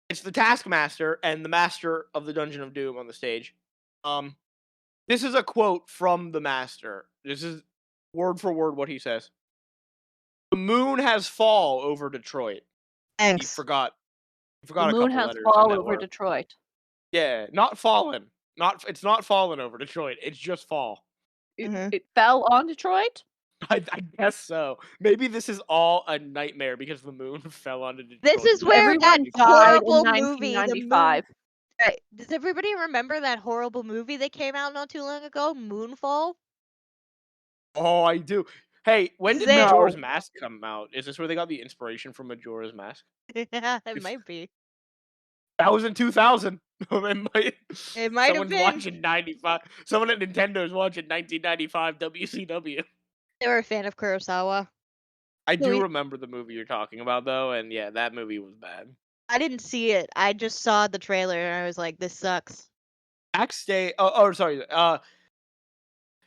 It's the Taskmaster and the Master of the Dungeon of Doom on the stage. This is a quote from the Master. This is word for word what he says. The moon has fall over Detroit. Thanks. He forgot The a moon couple has letters in fall that over word. Detroit. Yeah, not fallen. It's not fallen over Detroit. It's just fall. It fell on Detroit? I guess so. Maybe this is all a nightmare because the moon fell onto Detroit. This is where Everyone that died in horrible movie, the 1995. Moon. Right. Does everybody remember that horrible movie that came out not too long ago, Moonfall? Oh, I do. Hey, when did No. Majora's Mask come out? Is this where they got the inspiration from Majora's Mask? Yeah, it might be. That was in 2000. It might have Someone's been. watching 95. Someone at Nintendo's watching 1995 WCW. They were a fan of Kurosawa. I So do remember the movie you're talking about, though, and yeah, that movie was bad. I didn't see it. I just saw the trailer and I was like, this sucks. Sorry. I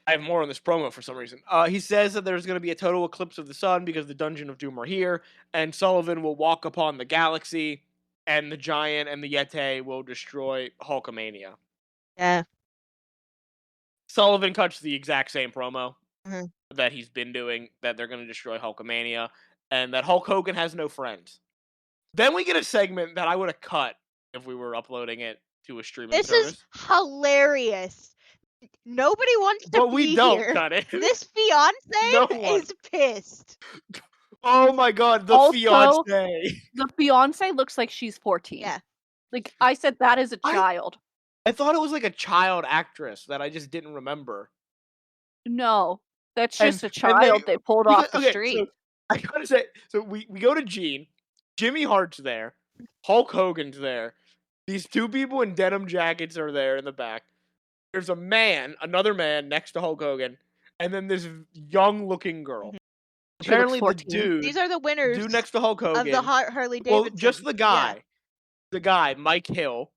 have more on this promo for some reason. He says that there's going to be a total eclipse of the sun because the Dungeon of Doom are here, and Sullivan will walk upon the galaxy, and the Giant and the Yeti will destroy Hulkamania. Yeah. Sullivan cuts the exact same promo Mhm. that he's been doing, that they're going to destroy Hulkamania, and that Hulk Hogan has no friends. Then we get a segment that I would have cut if we were uploading it to a streaming This service. is hilarious. Nobody wants to But be we don't here. cut it. This fiance No one. is pissed. Oh my god, the Also, fiance. The fiance looks like she's 14. Yeah. Like, I said that as a child. I thought it was like a child actress that I just didn't remember. No, that's And- just a and child they pulled off the okay, street. So I gotta say, so we go to Gene, Jimmy Hart's there, Hulk Hogan's there, these two people in denim jackets are there in the back. There's another man next to Hulk Hogan, and then this young-looking girl. Mhm. She Apparently, looks the 14. These are the winners dude next to Hulk of Hogan, the Harley Davidson. well, just the guy, Mike Hill,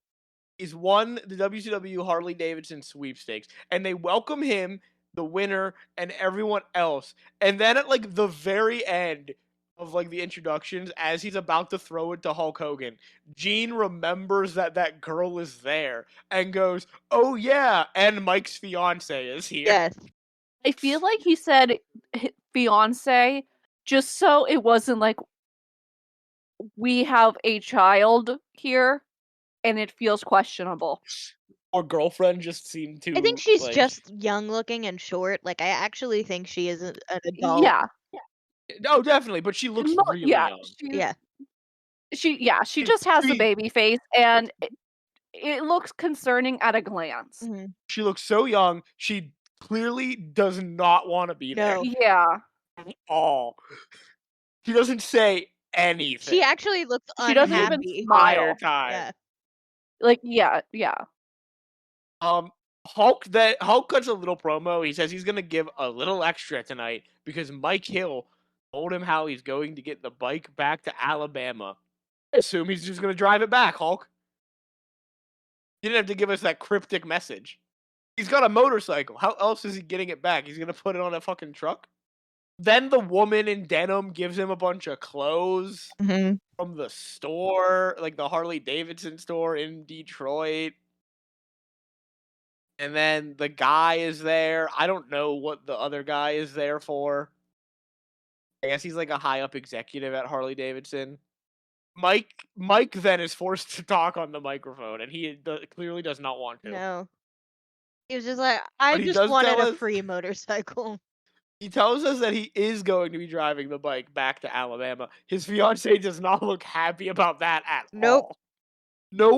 is won the WCW Harley Davidson sweepstakes, and they welcome him, the winner, and everyone else. And then at like the very end of like the introductions, as he's about to throw it to Hulk Hogan, Gene remembers that girl is there and goes, "Oh yeah," and Mike's fiance is here. Yes. I feel like he said fiance just so it wasn't like we have a child here and it feels questionable. Or girlfriend just seemed too. I think she's like, just young looking and short. Like, I actually think she is an adult. Yeah. Oh, definitely, but she looks really Yeah. young. Yeah. She just has the She- baby face, and it looks concerning at a glance. Mhm. She looks so young. She clearly does not want to be there No. Yeah. at all. She doesn't say anything. She actually looks She doesn't even unhappy. entire smile. time. Yeah. Like, yeah. Hulk cuts a little promo. He says he's gonna give a little extra tonight because Mike Hill told him how he's going to get the bike back to Alabama. I assume he's just gonna drive it back, Hulk. You didn't have to give us that cryptic message. He's got a motorcycle. How else is he getting it back? He's gonna put it on a fucking truck? Then the woman in denim gives him a bunch of clothes Mhm. from the store, like the Harley Davidson store in Detroit. And then the guy is there. I don't know what the other guy is there for. I guess he's like a high up executive at Harley Davidson. Mike then is forced to talk on the microphone, and he clearly does not want to. No. He was just like, I But he just does wanted tell a us- free motorcycle. He tells us that he is going to be driving the bike back to Alabama. His fiance does not look happy about that at Nope. all. No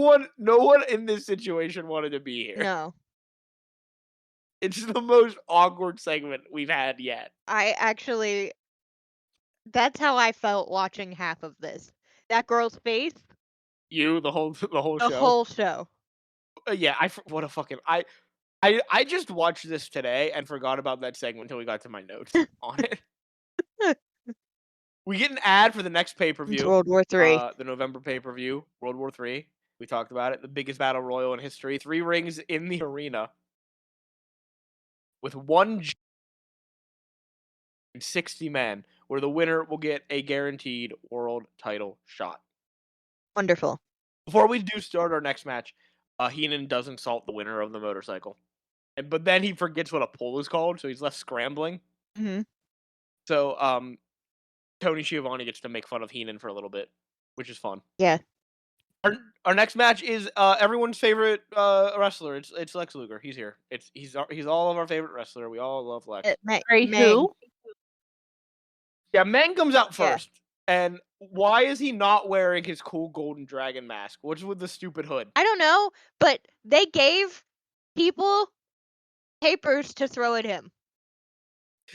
one in this situation wanted to be here. No. It's the most awkward segment we've had yet. That's how I felt watching half of this. That girl's face, The whole the show. whole show. Yeah, what a fucking I just watched this today and forgot about that segment until we got to my notes on it. We get an ad for the next It's pay-per-view. World War III. The November pay-per-view, World War III. We talked about it. The biggest battle royal in history. 3 rings in the arena. With 60 men, where the winner will get a guaranteed world title shot. Wonderful. Before we do start our next match, Heenan does insult the winner of the motorcycle. But then he forgets what a pull is called, so he's left scrambling. Mhm. So, Tony Schiavone gets to make fun of Heenan for a little bit, which is fun. Yeah. Our next match is everyone's favorite wrestler. It's Lex Luger. He's here. He's all of our favorite wrestler. We all love Lex. Sorry, who? Yeah, Meng comes out Yeah. first. And why is he not wearing his cool golden dragon mask? What's with the stupid hood? I don't know, but they gave people papers to throw at him.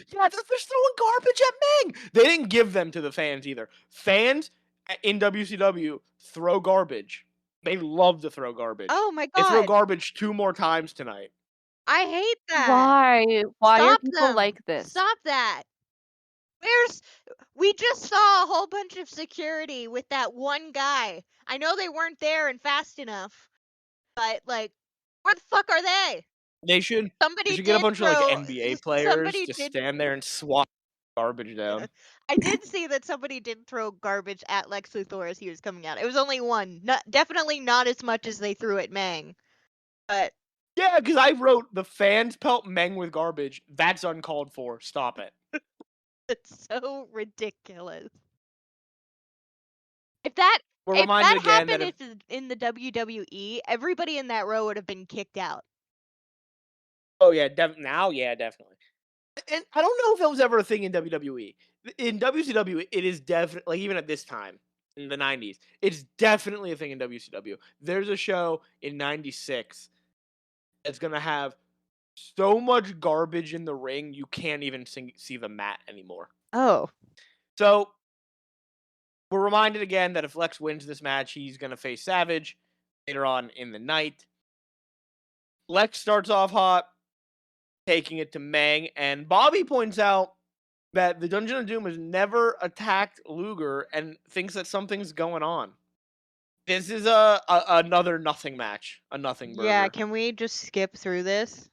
Yeah, they're just throwing garbage at Meng. They didn't give them to the fans either. Fans in WCW throw garbage. They love to throw garbage. Oh my They throw god. garbage 2 more times tonight. I hate that. Why? Why are Stop people them. like this? Stop that. We just saw a whole bunch of security with that one guy. I know they weren't there and fast enough, but like, where the fuck are they? They should Somebody get a did bunch of throw. like NBA players Somebody to did. stand there and swat garbage down. I did see that somebody did throw garbage at Lex Luthor as he was coming out. It was only one. Definitely not as much as they threw at Meng. But Yeah, because I wrote the fans pelt Meng with garbage. That's uncalled for. Stop it. it's so ridiculous. If that We're if reminded that again happened that in the WWE, everybody in that row would have been kicked out. oh yeah, now yeah, definitely. And I don't know if it was ever a thing in WWE. In WCW, it is definitely, like, even at this time in the 90s, it's definitely a thing in WCW. There's a show in 96 that's going to have so much garbage in the ring, you can't even see the mat anymore. Oh. So, we're reminded again that if Lex wins this match, he's going to face Savage later on in the night. Lex starts off hot, taking it to Meng, and Bobby points out that the Dungeon of Doom has never attacked Luger and thinks that something's going on. This is another nothing match, a nothing burger. Yeah, can we just skip through this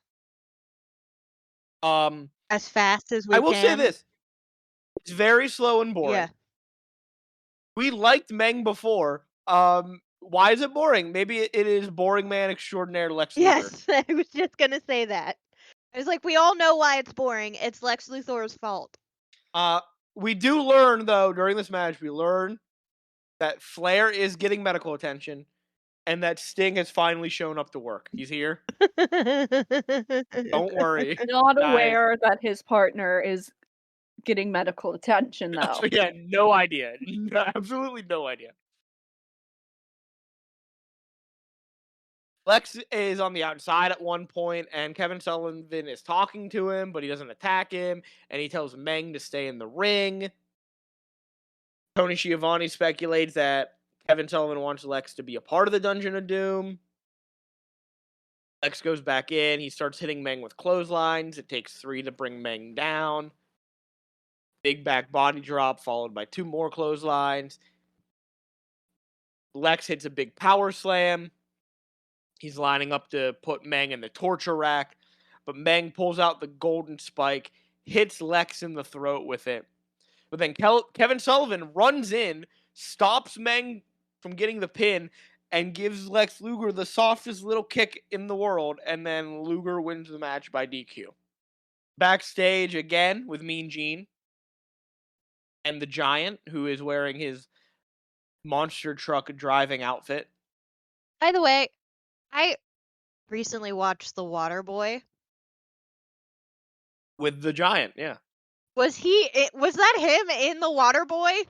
as fast as we I can? will say this. It's very slow and boring. Yeah. We liked Meng before. Why is it boring? Maybe it is boring man extraordinaire Lex Luger. Yes, I was just gonna say that. I was like, we all know why it's boring. It's Lex Luthor's fault. We do learn, though, during this match, we learn that Flair is getting medical attention. and that Sting has finally shown up to work. He's here. Don't worry. Not Guys. aware that his partner is getting medical attention, though. So yeah, no idea. Absolutely no idea. Lex is on the outside at one point, and Kevin Sullivan is talking to him, but he doesn't attack him, and he tells Meng to stay in the ring. Tony Schiavone speculates that Kevin Sullivan wants Lex to be a part of the Dungeon of Doom. Lex goes back in. He starts hitting Meng with clotheslines. It takes 3 to bring Meng down. Big back body drop, followed by 2 more clotheslines. Lex hits a big power slam. He's lining up to put Meng in the torture rack, but Meng pulls out the golden spike, hits Lex in the throat with it. But then Kevin Sullivan runs in, stops Meng from getting the pin, and gives Lex Luger the softest little kick in the world, and then Luger wins the match by DQ. Backstage again with Mean Gene and the Giant, who is wearing his monster truck driving outfit. By the way, I recently watched The Waterboy. With the Giant, yeah. Was that him in The Waterboy?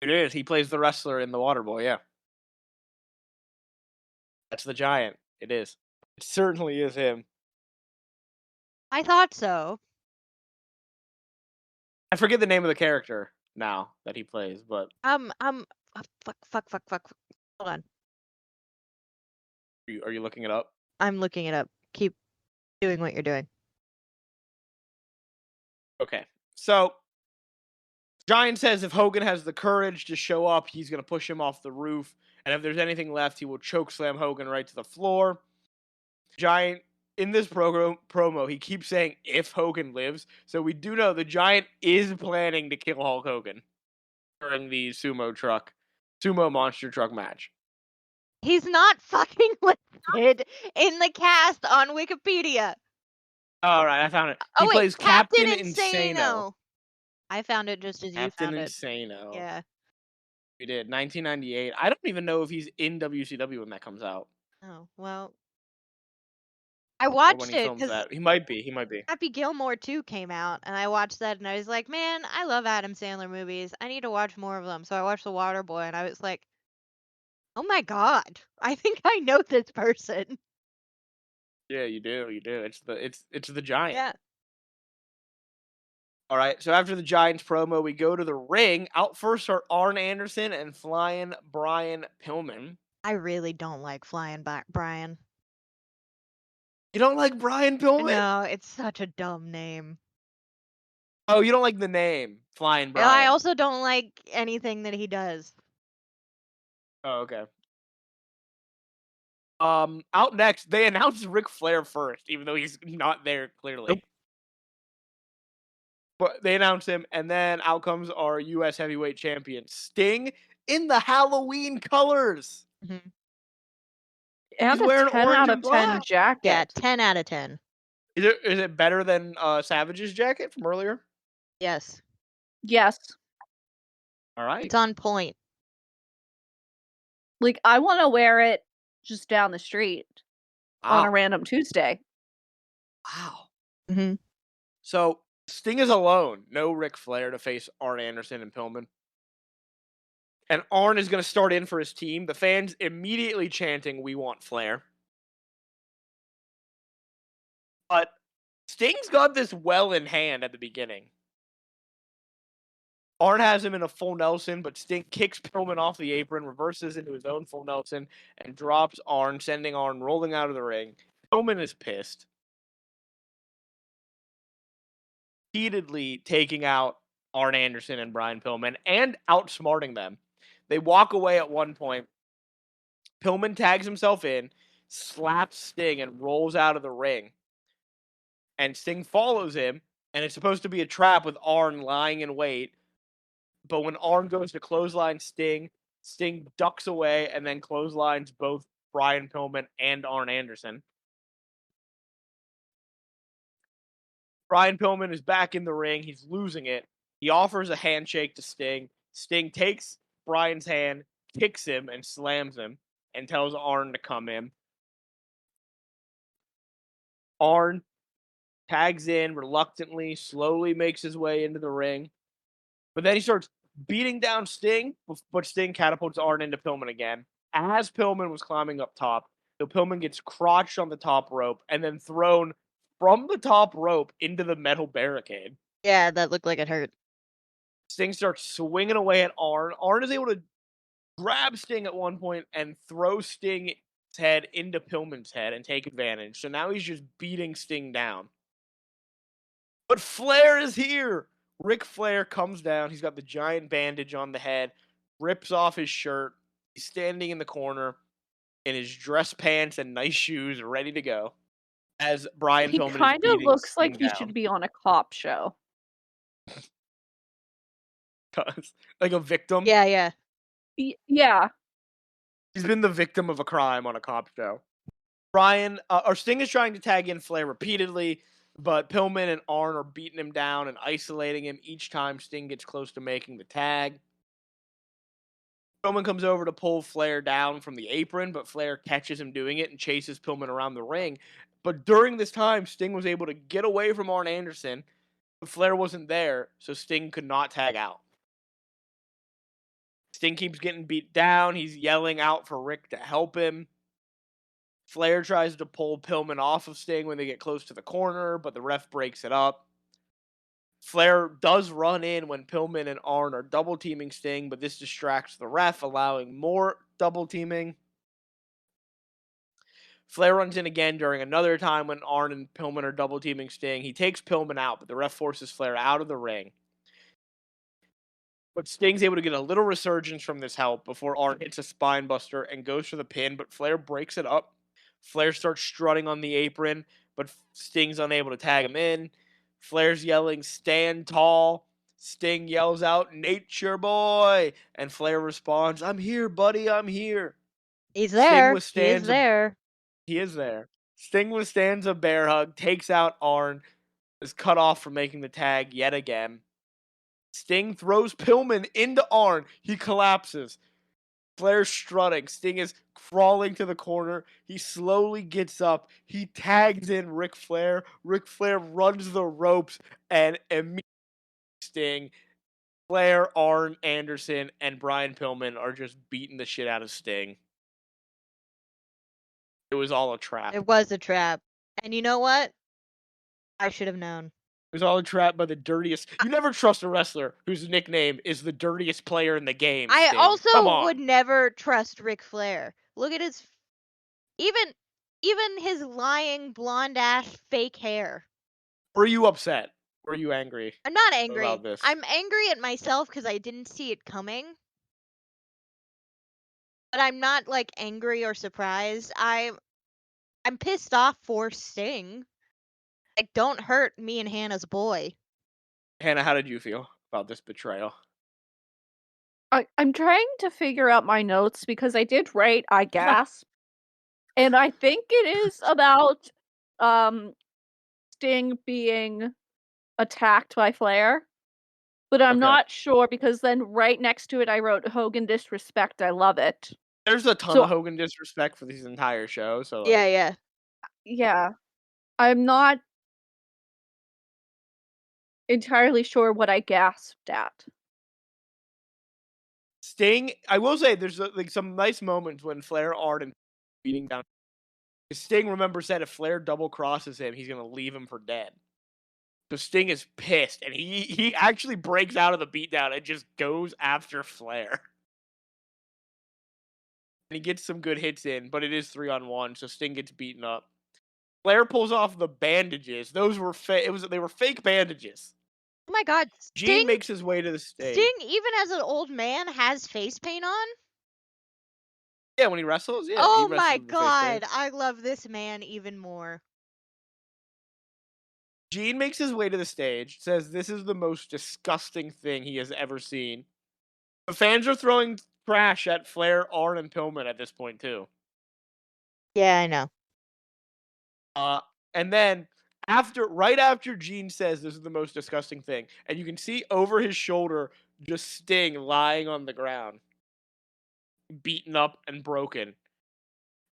It is. He plays the wrestler in The Waterboy, yeah. That's the Giant. It is. It certainly is him. I thought so. I forget the name of the character now that he plays, but Fuck. Hold on. are you looking it up? I'm looking it up. Keep doing what you're doing. Okay. So, Giant says if Hogan has the courage to show up, he's going to push him off the roof. And if there's anything left, he will chokeslam Hogan right to the floor. Giant, in this promo, he keeps saying, if Hogan lives. So we do know the Giant is planning to kill Hulk Hogan during the sumo monster truck match. He's not fucking listed in the cast on Wikipedia. All right, I found it. Oh, He wait, plays Captain Insano. Insano. I found it just as you Captain found it. Insano. Yeah. We did. 1998. I don't even know if he's in WCW when that comes out. Oh, well. I Or watched when he it films because that. He might be. Happy Gilmore 2 came out, and I watched that, and I was like, man, I love Adam Sandler movies. I need to watch more of them. So I watched The Waterboy, and I was like, oh my god, I think I know this person. Yeah, you do. It's the Giant. Yeah. All right. So after the Giants promo, we go to the ring. Out first are Arn Anderson and Flying Brian Pillman. I really don't like Flying Back Brian. You don't like Brian Pillman? No, it's such a dumb name. Oh, you don't like the name Flying Brian. I also don't like anything that he does. Oh, okay. Out next, they announced Ric Flair first, even though he's not there clearly. Nope. But they announced him, and then out comes our U.S. Heavyweight Champion, Sting, in the Halloween colors. Mm-hmm. And He's wearing a 10 orange out and of 10 black. jacket. Yeah, 10 out of 10. Is it better than Savage's jacket from earlier? Yes. Yes. All right. It's on point. Like, I want to wear it just down the street on a random Tuesday. Wow. Mm-hmm. So Sting is alone. No Ric Flair to face Arn Anderson and Pillman. And Arn is going to start in for his team. The fans immediately chanting, "We want Flair." But Sting's got this well in hand at the beginning. Arn has him in a full Nelson, but Sting kicks Pillman off the apron, reverses into his own full Nelson, and drops Arn, sending Arn rolling out of the ring. Pillman is pissed. Repeatedly taking out Arn Anderson and Brian Pillman and outsmarting them. They walk away at one point. Pillman tags himself in, slaps Sting, and rolls out of the ring. And Sting follows him, and it's supposed to be a trap with Arn lying in wait. But when Arn goes to clothesline Sting, Sting ducks away and then clotheslines both Brian Pillman and Arn Anderson. Brian Pillman is back in the ring. He's losing it. He offers a handshake to Sting. Sting takes Brian's hand, kicks him, and slams him. and tells Arn to come in. Arn tags in reluctantly, slowly makes his way into the ring. But then he starts beating down Sting, but Sting catapults Arn into Pillman again. As Pillman was climbing up top, so Pillman gets crotched on the top rope and then thrown from the top rope into the metal barricade. Yeah, that looked like it hurt. Sting starts swinging away at Arn. Arn is able to grab Sting at one point and throw Sting's head into Pillman's head and take advantage. So now he's just beating Sting down. But Flair is here. Ric Flair comes down. He's got the giant bandage on the head, rips off his shirt. He's standing in the corner in his dress pants and nice shoes, ready to go. As Brian He Pillman is kind of beating looks Sting like he down. should be on a cop show. Like a victim. Yeah, yeah. Yeah. He's been the victim of a crime on a cop show. Brian, or Sting is trying to tag in Flair repeatedly, but Pillman and Arn are beating him down and isolating him each time Sting gets close to making the tag. Pillman comes over to pull Flair down from the apron, but Flair catches him doing it and chases Pillman around the ring. But during this time, Sting was able to get away from Arn Anderson, but Flair wasn't there, so Sting could not tag out. Sting keeps getting beat down. He's yelling out for Rick to help him. Flair tries to pull Pillman off of Sting when they get close to the corner, but the ref breaks it up. Flair does run in when Pillman and Arn are double teaming Sting, but this distracts the ref, allowing more double teaming. Flair runs in again during another time when Arn and Pillman are double teaming Sting. He takes Pillman out, but the ref forces Flair out of the ring. But Sting's able to get a little resurgence from this help before Arn hits a spine buster and goes for the pin, but Flair breaks it up. Flair starts strutting on the apron, but Sting's unable to tag him in. Flair's yelling, "Stand tall." Sting yells out, "Nature boy." And Flair responds, "I'm here, buddy, I'm here." He's Sting there. He is withstands there. He is there. Sting withstands a bear hug, takes out Arn, is cut off from making the tag yet again. Sting throws Pillman into Arn. He collapses. Flair's strutting. Sting is crawling to the corner. He slowly gets up. He tags in Ric Flair. Ric Flair runs the ropes and immediately Sting, Flair, Arn Anderson, and Brian Pillman are just beating the shit out of Sting. It was all a trap. It was a trap. And you know what? I should have known. It was all a trap by the dirtiest. You never trust a wrestler whose nickname is the dirtiest player in the game. I Sting. also Come on. would never trust Ric Flair. Look at his even his lying blonde ass fake hair. Were you upset? Were you angry? I'm not angry. About this? I'm angry at myself because I didn't see it coming. But I'm not like angry or surprised. I'm pissed off for Sting. Like, don't hurt me and Hannah's boy. Hannah, how did you feel about this betrayal? I'm trying to figure out my notes because I did write I gasp. And I think it is about Sting being attacked by Flair. But I'm Okay. not sure because then right next to it I wrote Hogan disrespect. I love it. There's a ton So- of Hogan disrespect for this entire show. So like, Yeah. Yeah. I'm not entirely sure what I gasped at. Sting. I will say there's like some nice moments when Flair, Arn, and beating down. Sting, remember, said if Flair double crosses him, he's gonna leave him for dead. So Sting is pissed, and he actually breaks out of the beatdown and just goes after Flair. And he gets some good hits in, but it is 3-on-1, so Sting gets beaten up. Flair pulls off the bandages. Those were they were fake bandages. Oh my god. Gene makes his way to the stage. Sting, even as an old man, has face paint on? Yeah, when he wrestles, yeah. Oh he my wrestles with the face paint. god. I love this man even more. Gene makes his way to the stage, says this is the most disgusting thing he has ever seen. The fans are throwing trash at Flair, Arn, and Pillman at this point, too. Yeah, I know. And then, right after Gene says this is the most disgusting thing, and you can see over his shoulder just Sting lying on the ground, beaten up and broken.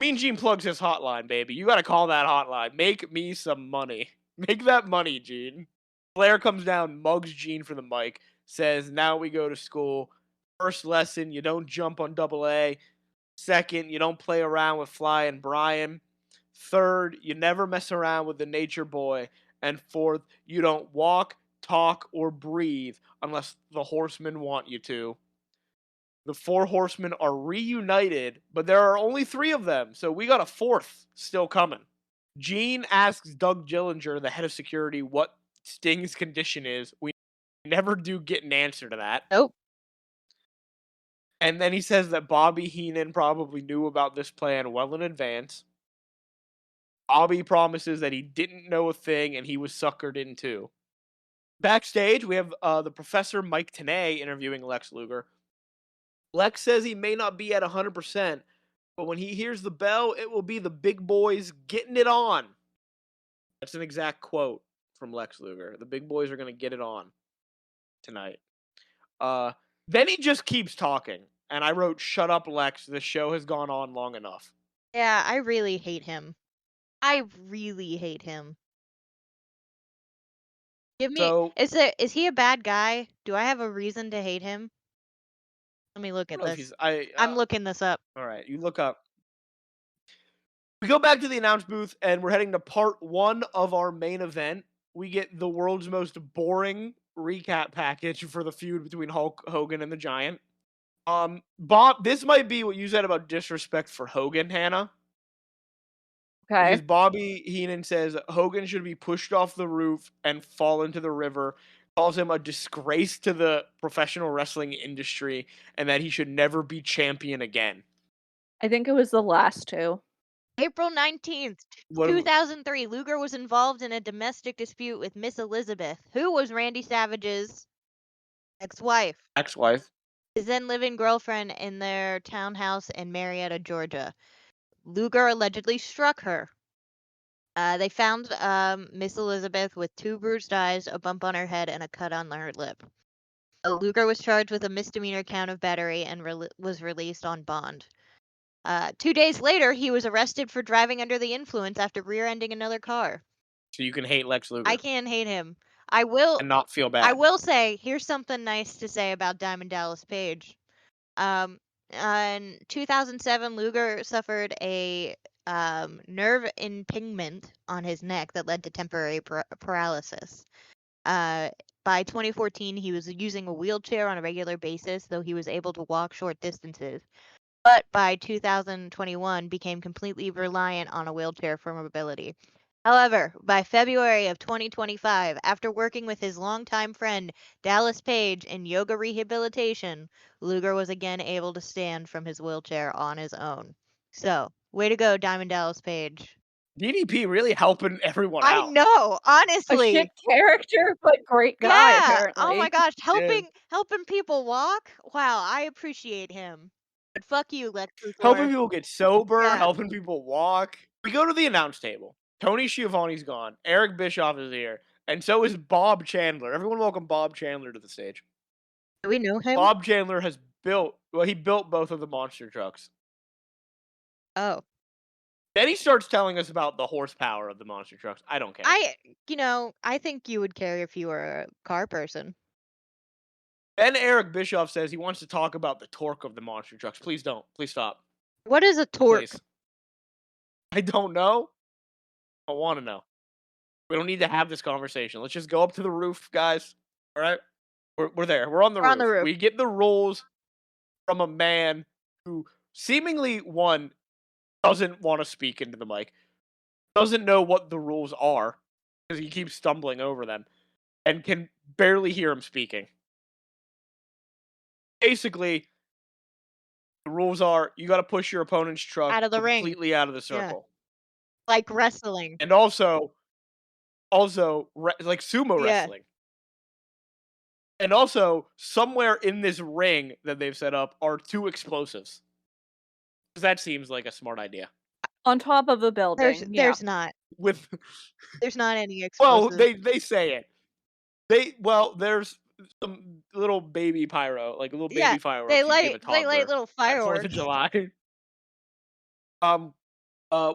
Mean Gene plugs his hotline, baby. You gotta call that hotline. Make me some money. Make that money, Gene. Flair comes down, mugs Gene for the mic, says, now we go to school. First lesson, you don't jump on double A. Second, you don't play around with Fly and Brian. Third, you never mess around with the Nature Boy. And fourth, you don't walk, talk, or breathe unless the horsemen want you to. The four horsemen are reunited, but there are only three of them, so we got a fourth still coming. Gene asks Doug Gillinger, the head of security, what Sting's condition is. We never do get an answer to that. Nope. And then he says that Bobby Heenan probably knew about this plan well in advance. Bobby promises that he didn't know a thing and he was suckered in too. Backstage, we have the Professor Mike Tenay interviewing Lex Luger. Lex says he may not be at 100%, but when he hears the bell, it will be the big boys getting it on. That's an exact quote from Lex Luger. The big boys are going to get it on tonight. Then he just keeps talking, and I wrote, shut up, Lex. The show has gone on long enough. Yeah, I really hate him. I really hate him. Give me. So, Is he a bad guy? Do I have a reason to hate him? Let me look I at don't know if this. he's, I'm looking this up. all right, you look up. We go back to the announce booth, and we're heading to part one of our main event. We get the world's most boring recap package for the feud between Hulk Hogan and the Giant. Bob, this might be what you said about disrespect for Hogan, Hannah. Okay. Because Bobby Heenan says Hogan should be pushed off the roof and fall into the river, calls him a disgrace to the professional wrestling industry, and that he should never be champion again. I think it was the last two. April 19th, 2003, Luger was involved in a domestic dispute with Miss Elizabeth, who was Randy Savage's ex-wife. His then living girlfriend in their townhouse in Marietta, Georgia. Luger allegedly struck her. They found Miss Elizabeth with 2 bruised eyes, a bump on her head, and a cut on her lip. Luger was charged with a misdemeanor count of battery and was released on bond. 2 days later, he was arrested for driving under the influence after rear-ending another car. So you can hate Lex Luger. I can hate him. I will. And not feel bad. I will say, here's something nice to say about Diamond Dallas Page. In 2007, Luger suffered a nerve impingement on his neck that led to temporary paralysis. By 2014, he was using a wheelchair on a regular basis, though he was able to walk short distances. But by 2021, became completely reliant on a wheelchair for mobility. However, by February of 2025, after working with his longtime friend Dallas Page in yoga rehabilitation, Luger was again able to stand from his wheelchair on his own. So, way to go, Diamond Dallas Page. DDP really helping everyone out. I know, honestly. A shit character, but great guy, apparently. Oh my gosh, helping people walk? Wow, I appreciate him. But fuck you, Lex Luthor. Helping people get sober, Yeah. helping people walk. We go to the announce table. Tony Schiavone's gone. Eric Bischoff is here. And so is Bob Chandler. Everyone welcome Bob Chandler to the stage. Do we know him? Bob Chandler has he built both of the monster trucks. Oh. Then he starts telling us about the horsepower of the monster trucks. I don't care. I think you would care if you were a car person. Then Eric Bischoff says he wants to talk about the torque of the monster trucks. Please don't. Please stop. What is a torque? Please. I don't know. I want to know. We don't need to have this conversation. Let's just go up to the roof, guys. All right? We're there. We're on the roof. We get the rules from a man who seemingly, one, doesn't want to speak into the mic, doesn't know what the rules are, because he keeps stumbling over them, and can barely hear him speaking. Basically, the rules are you got to push your opponent's truck out of the completely ring. Out of the circle. Yeah. Like wrestling. And also like sumo wrestling. And also, somewhere in this ring that they've set up are 2 explosives. That seems like a smart idea. On top of a building. There's not. There's not any explosives. Well, they say it. There's some little baby pyro, like a little baby fireworks. They light little fireworks. 4th of July.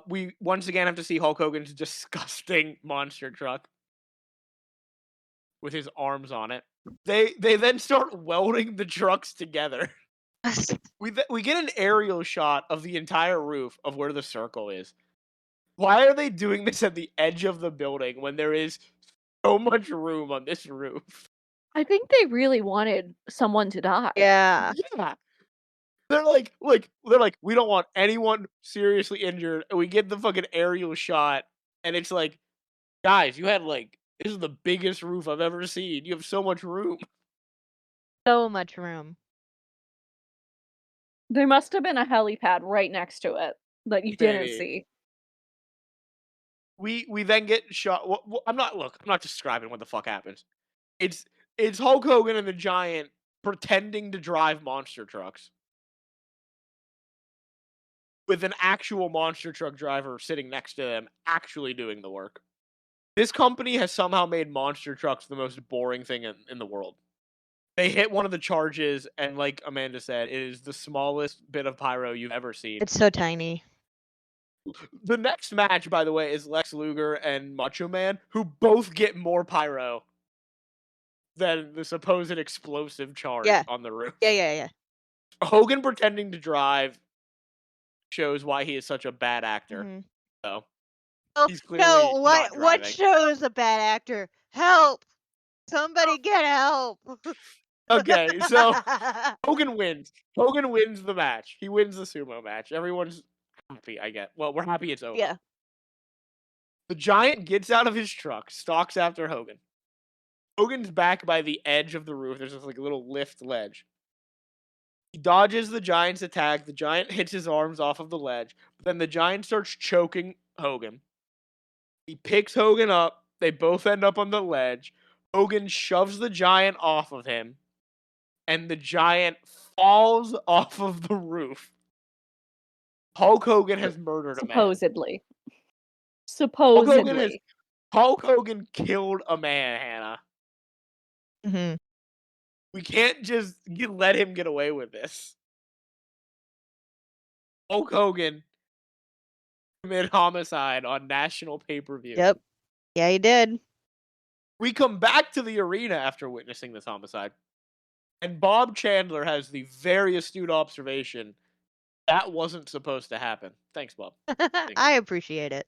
We once again have to see Hulk Hogan's disgusting monster truck with his arms on it. They then start welding the trucks together. We get an aerial shot of the entire roof of where the circle is. Why are they doing this at the edge of the building when there is so much room on this roof? I think they really wanted someone to die. Yeah. Yeah. They're like, we don't want anyone seriously injured. And we get the fucking aerial shot, and it's like, guys, you had this is the biggest roof I've ever seen. You have so much room. So much room. There must have been a helipad right next to it that you didn't Maybe. see. We then get shot. I'm not describing what the fuck happens. It's Hulk Hogan and the Giant pretending to drive monster trucks with an actual monster truck driver sitting next to them, actually doing the work. This company has somehow made monster trucks the most boring thing in the world. They hit one of the charges, and like Amanda said, it is the smallest bit of pyro you've ever seen. It's so tiny. The next match, by the way, is Lex Luger and Macho Man, who both get more pyro than the supposed explosive charge on the roof. Yeah. Hogan pretending to drive shows why he is such a bad actor. Mhm. So Oh, he's clearly no, not what driving. shows a bad actor? Help! Somebody get help! Okay, so Hogan wins. Hogan wins the match. He wins the sumo match. Everyone's happy, I guess. Well, we're happy it's over. Yeah. The Giant gets out of his truck, stalks after Hogan. Hogan's back by the edge of the roof. There's this a little lift ledge. He dodges the Giant's attack. The Giant hits his arms off of the ledge. But then the Giant starts choking Hogan. He picks Hogan up. They both end up on the ledge. Hogan shoves the Giant off of him. And the Giant falls off of the roof. Hulk Hogan has murdered a man. Supposedly. Hulk Hogan killed a man, Hannah. Mm-hmm. We can't just let him get away with this. Hulk Hogan committed homicide on national pay-per-view. Yep. Yeah, he did. We come back to the arena after witnessing this homicide. And Bob Chandler has the very astute observation that wasn't supposed to happen. Thanks, Bob. I appreciate it.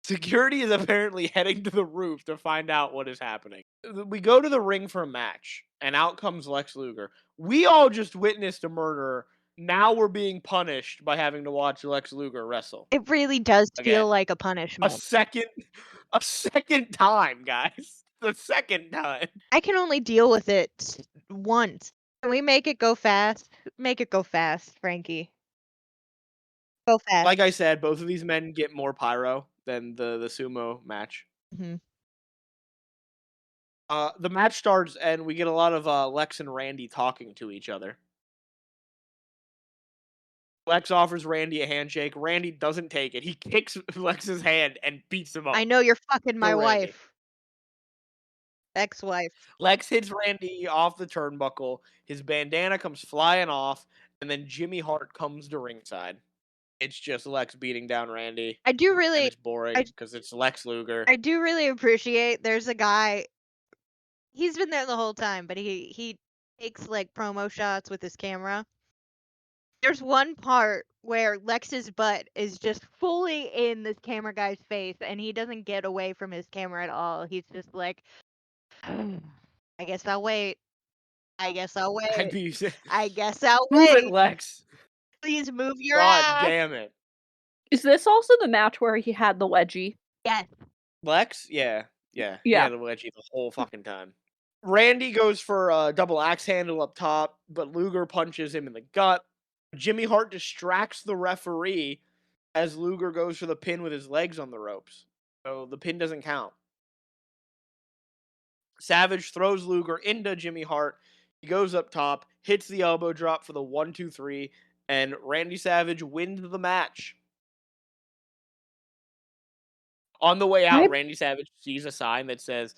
Security is apparently heading to the roof to find out what is happening. We go to the ring for a match, and out comes Lex Luger. We all just witnessed a murder. Now we're being punished by having to watch Lex Luger wrestle. It really does Again. feel like a A punishment. second time, guys. The second time. I can only deal with it once. Can we make it go fast? Make it go fast, Frankie. Go fast. Like I said, both of these men get more pyro than the sumo match. Mhm. The match starts, and we get a lot of Lex and Randy talking to each other. Lex offers Randy a handshake. Randy doesn't take it. He kicks Lex's hand and beats him up. I know you're fucking my Randy. wife. Ex-wife. Lex hits Randy off the turnbuckle. His bandana comes flying off, and then Jimmy Hart comes to ringside. It's just Lex beating down Randy. I do And really it's boring because it's Lex Luger. I do really appreciate there's a guy, he's been there the whole time, but he takes like promo shots with his camera. There's one part where Lex's butt is just fully in this camera guy's face, and he doesn't get away from his camera at all. He's just like, I guess I'll wait. I guess I'll wait. I guess I'll Move wait. it, Lex. Please move your God ass. damn it. Is this also the match where he had the wedgie? Yes. Lex? Yeah. He had a wedgie the whole fucking time. Randy goes for a double axe handle up top, but Luger punches him in the gut. Jimmy Hart distracts the referee as Luger goes for the pin with his legs on the ropes. So the pin doesn't count. Savage throws Luger into Jimmy Hart. He goes up top, hits the elbow drop for the 1-2-3, and Randy Savage wins the match. On the way out, Randy Savage sees a sign that says,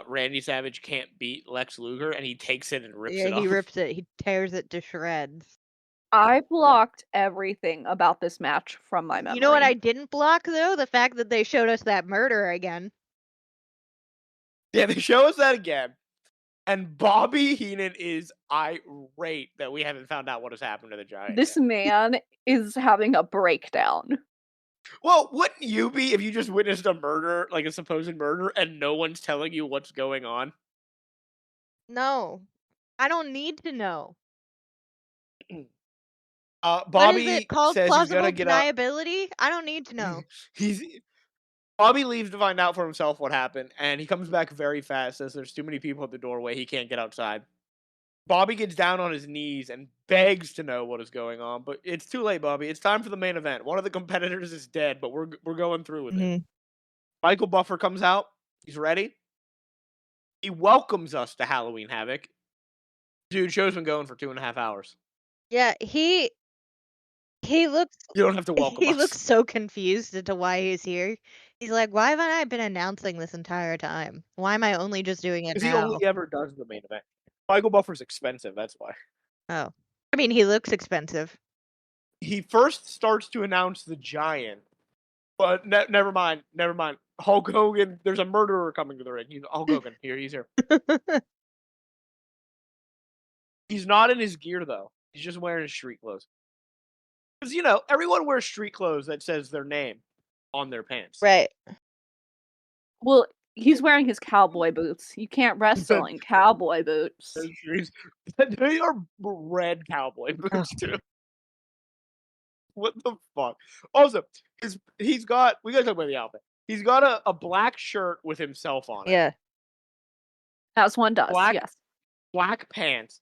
Randy Savage can't beat Lex Luger, and he takes it and rips it off. Yeah, he rips it. He tears it to shreds. I blocked everything about this match from my memory. You know what I didn't block, though? The fact that they showed us that murder again. Yeah, they show us that again. And Bobby Heenan is irate that we haven't found out what has happened to the Giant This yet. man is having a breakdown. Well, wouldn't you be if you just witnessed a murder, like a supposed murder, and no one's telling you what's going on? No. I don't need to know. What is Bobby it called? says he's gonna Plausible get up. deniability? I don't need to know. Bobby leaves to find out for himself what happened, and he comes back very fast. Says there's too many people at the doorway. He can't get outside. Bobby gets down on his knees and begs to know what is going on, but it's too late, Bobby. It's time for the main event. One of the competitors is dead, but we're going through with it. Michael Buffer comes out. He's ready. He welcomes us to Halloween Havoc. Dude, show's been going for 2.5 hours. Yeah, he looks You don't have to welcome he us. looks so confused as to why he's here. He's like, why haven't I been announcing this entire time? Why am I only just doing it Because he now? only ever does the main event. Michael Buffer's expensive, that's why. Oh. I mean, he looks expensive. He first starts to announce the Giant, but never mind. Hulk Hogan, there's a murderer coming to the ring. Hulk Hogan, he's here. He's not in his gear, though. He's just wearing his street clothes. Because, everyone wears street clothes that says their name on their pants. Right. Well, he's wearing his cowboy boots. You can't wrestle in cowboy boots. They are red cowboy boots, too. What the fuck? Also, we gotta talk about the outfit. He's got a black shirt with himself on it. Yeah. As one does, yes. Black pants.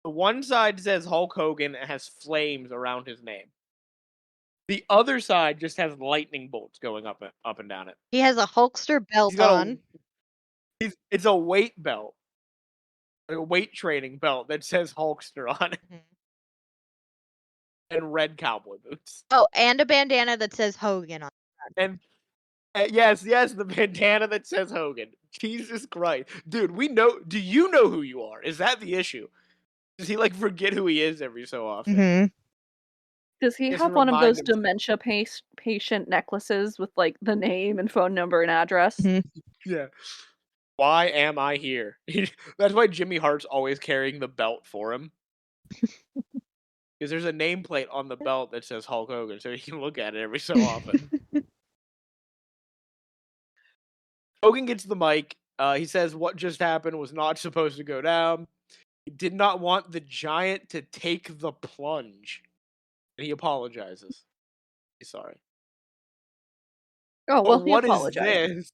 The one side says Hulk Hogan and has flames around his name. The other side just has lightning bolts going up and down it. He has a Hulkster belt on. It's a weight belt. Like a weight training belt that says Hulkster on it. And red cowboy boots. Oh, and a bandana that says Hogan on it. And yes, the bandana that says Hogan. Jesus Christ. Dude, do you know who you are? Is that the issue? Does he forget who he is every so often? Does he have one of those dementia patient necklaces with the name and phone number and address? Yeah. Why am I here? That's why Jimmy Hart's always carrying the belt for him. Because there's a nameplate on the belt that says Hulk Hogan, so he can look at it every so often. Hogan gets the mic. He says what just happened was not supposed to go down. He did not want the Giant to take the plunge. And he apologizes. He's sorry. Oh, well, what is this?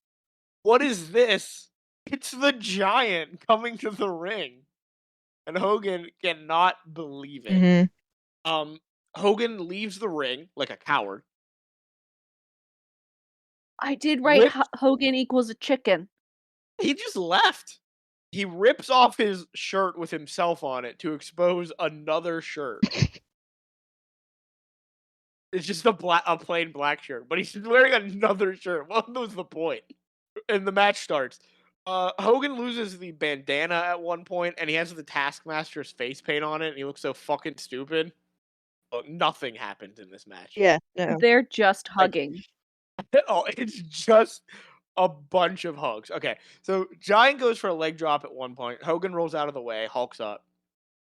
What is this? It's the Giant coming to the ring. And Hogan cannot believe it. Hogan leaves the ring like a coward. I did write Hogan equals a chicken. He just left. He rips off his shirt with himself on it to expose another shirt. It's just a plain black shirt, but he's wearing another shirt. What was the point? And the match starts. Hogan loses the bandana at one point, and he has the Taskmaster's face paint on it, and he looks so fucking stupid. But nothing happens in this match. Yeah, no. They're just hugging. It's just a bunch of hugs. Okay, so Giant goes for a leg drop at one point. Hogan rolls out of the way, hulks up.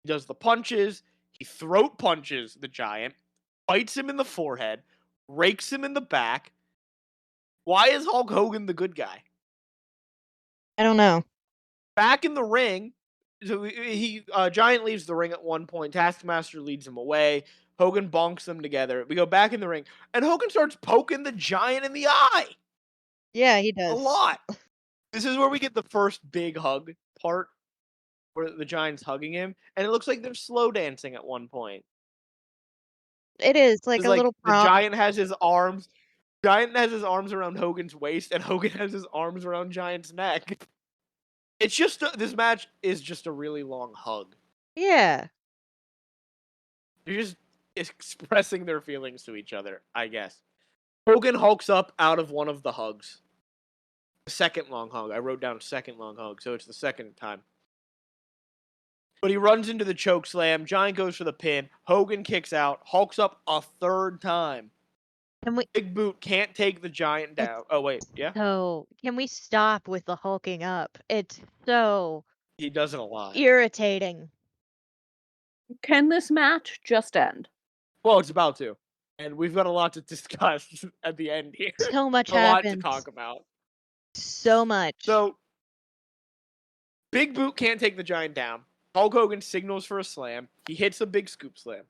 He does the punches. He throat punches the Giant, bites him in the forehead, rakes him in the back. Why is Hulk Hogan the good guy? I don't know. Back in the ring, so Giant leaves the ring at one point. Taskmaster leads him away. Hogan bonks them together. We go back in the ring, and Hogan starts poking the Giant in the eye. Yeah, he does. A lot. This is where we get the first big hug part, where the Giant's hugging him, and it looks like they're slow dancing at one point. It is like a little prom. The Giant has his arms. Giant has his arms around Hogan's waist, and Hogan has his arms around Giant's neck. It's just this match is just a really long hug. Yeah. They're just expressing their feelings to each other, I guess. Hogan hulks up out of one of the hugs. The second long hug. I wrote down second long hug, so it's the second time. But he runs into the choke slam. Giant goes for the pin. Hogan kicks out. Hulks up a third time. Can we? Big Boot can't take the Giant down. Oh, wait. Yeah? So can we stop with the hulking up? It's so He does it a lot. irritating. Can this match just end? Well, it's about to. And we've got a lot to discuss at the end here. So much A lot to happens. talk about. So much. So, Big Boot can't take the Giant down. Hulk Hogan signals for a slam. He hits a big scoop slam.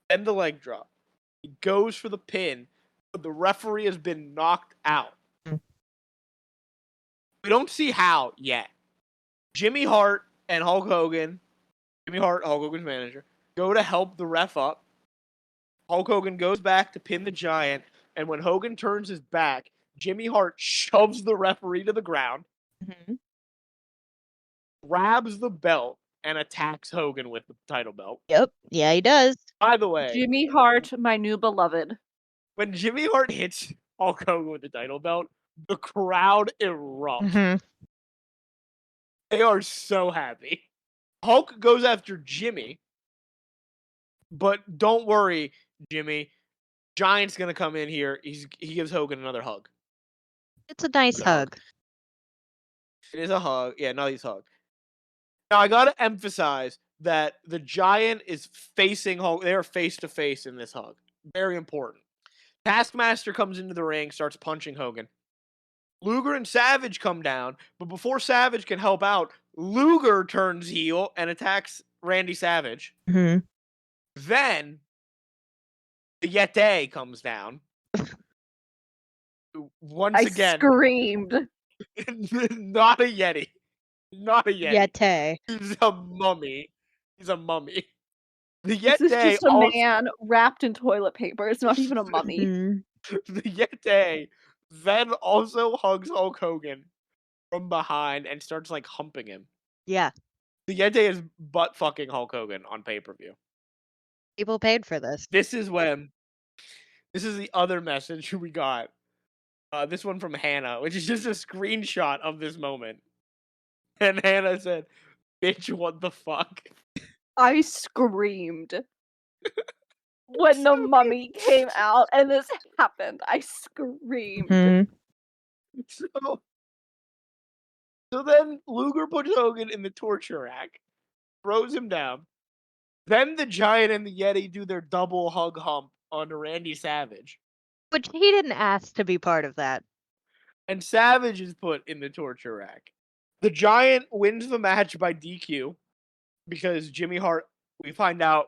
Then the leg drop. He goes for the pin, but the referee has been knocked out. We don't see how yet. Jimmy Hart and Hulk Hogan, Jimmy Hart, Hulk Hogan's manager, go to help the ref up. Hulk Hogan goes back to pin the Giant, and when Hogan turns his back, Jimmy Hart shoves the referee to the ground, grabs the belt, and attacks Hogan with the title belt. Yep. Yeah, he does. By the way, Jimmy Hart, my new beloved. when Jimmy Hart hits Hulk Hogan with the title belt, the crowd erupts. They are so happy. Hulk goes after Jimmy, but don't worry, Jimmy. Giant's gonna come in here. He gives Hogan another hug. It's a nice hug. It is a hug. Yeah, nice hug. Now I gotta emphasize that the Giant is facing Hulk. They are face to face in this hug. Very important. Taskmaster comes into the ring, starts punching Hogan. Luger and Savage come down, but before Savage can help out, Luger turns heel and attacks Randy Savage. Then the Yeti comes down. Once again, screamed. Not a Yeti. Not a Yeti. Yeti. He's a mummy. He's a mummy. The This is Yeti just a also, man wrapped in toilet paper. It's not even a mummy. the Yeti then also hugs Hulk Hogan from behind and starts like humping him. Yeah. The Yeti is butt fucking Hulk Hogan on pay-per-view. People paid for this. This is the other message we got. This one from Hannah, which is just a screenshot of this moment. And Hannah said, "Bitch, what the fuck?" I screamed when the mummy came out and this happened. I screamed. So then Luger puts Hogan in the torture rack, throws him down. Then the Giant and the Yeti do their double hug hump onto Randy Savage. Which he didn't ask to be part of that. And Savage is put in the torture rack. The Giant wins the match by DQ because Jimmy Hart, we find out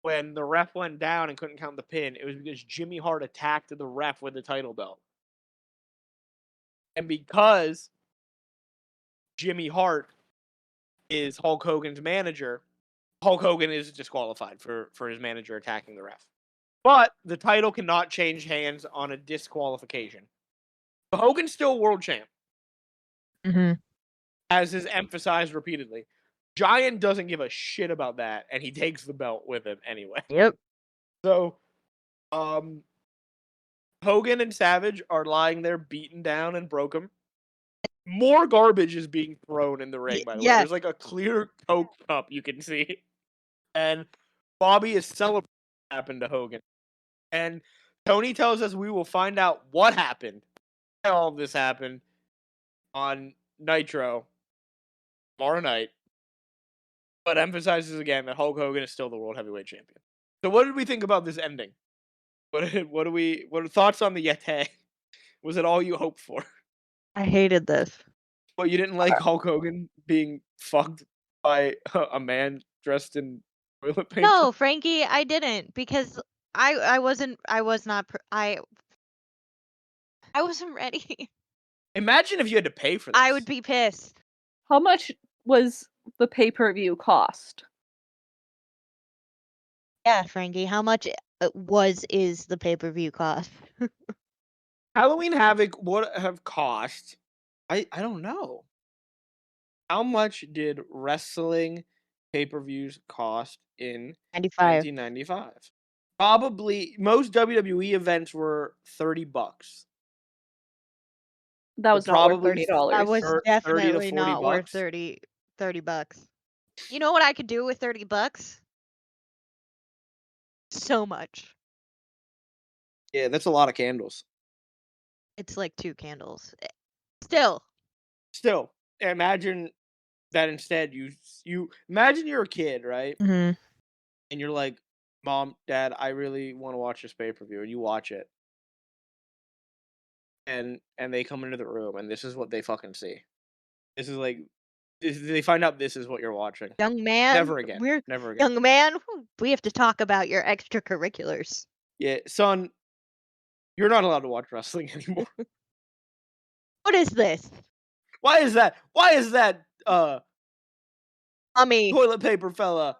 when the ref went down and couldn't count the pin, it was because Jimmy Hart attacked the ref with the title belt. And because Jimmy Hart is Hulk Hogan's manager, Hulk Hogan is disqualified for his manager attacking the ref. But the title cannot change hands on a disqualification. But Hogan's still world champ. As is emphasized repeatedly. Giant doesn't give a shit about that, and he takes the belt with him anyway. Yep. So, Hogan and Savage are lying there beaten down and broken. More garbage is being thrown in the ring, by the way. There's like a clear Coke cup you can see. And Bobby is celebrating what happened to Hogan. And Tony tells us we will find out what happened. All of this happened on Nitro tomorrow night. But emphasizes again that Hulk Hogan is still the World Heavyweight Champion. So what did we think about this ending? What are thoughts on the Yeti? Was it all you hoped for? I hated this. Well, you didn't like Hulk Hogan being fucked by a man dressed in toilet paper? No, Frankie, I didn't, because I wasn't ready. Imagine if you had to pay for this. I would be pissed. How much was the pay-per-view cost? Yeah, Frankie, how much is the pay-per-view cost? Halloween Havoc would have cost, I don't know. How much did wrestling pay-per-views cost in 1995? Probably, most WWE events were $30. That was not worth $30. That was definitely not worth $30. $30. You know what I could do with $30? So much. Yeah, that's a lot of candles. It's like 2 candles. Still. Still, imagine that instead you imagine you're a kid, right? Mhm. And you're like, "Mom, Dad, I really want to watch this pay-per-view," and you watch it. And they come into the room and this is what they fucking see. This is like they find out this is what you're watching. Young man, Never again. Never again. young man, we have to talk about your extracurriculars. Yeah, son, you're not allowed to watch wrestling anymore. What is this? Why is that? Why is that Mommy. toilet paper fella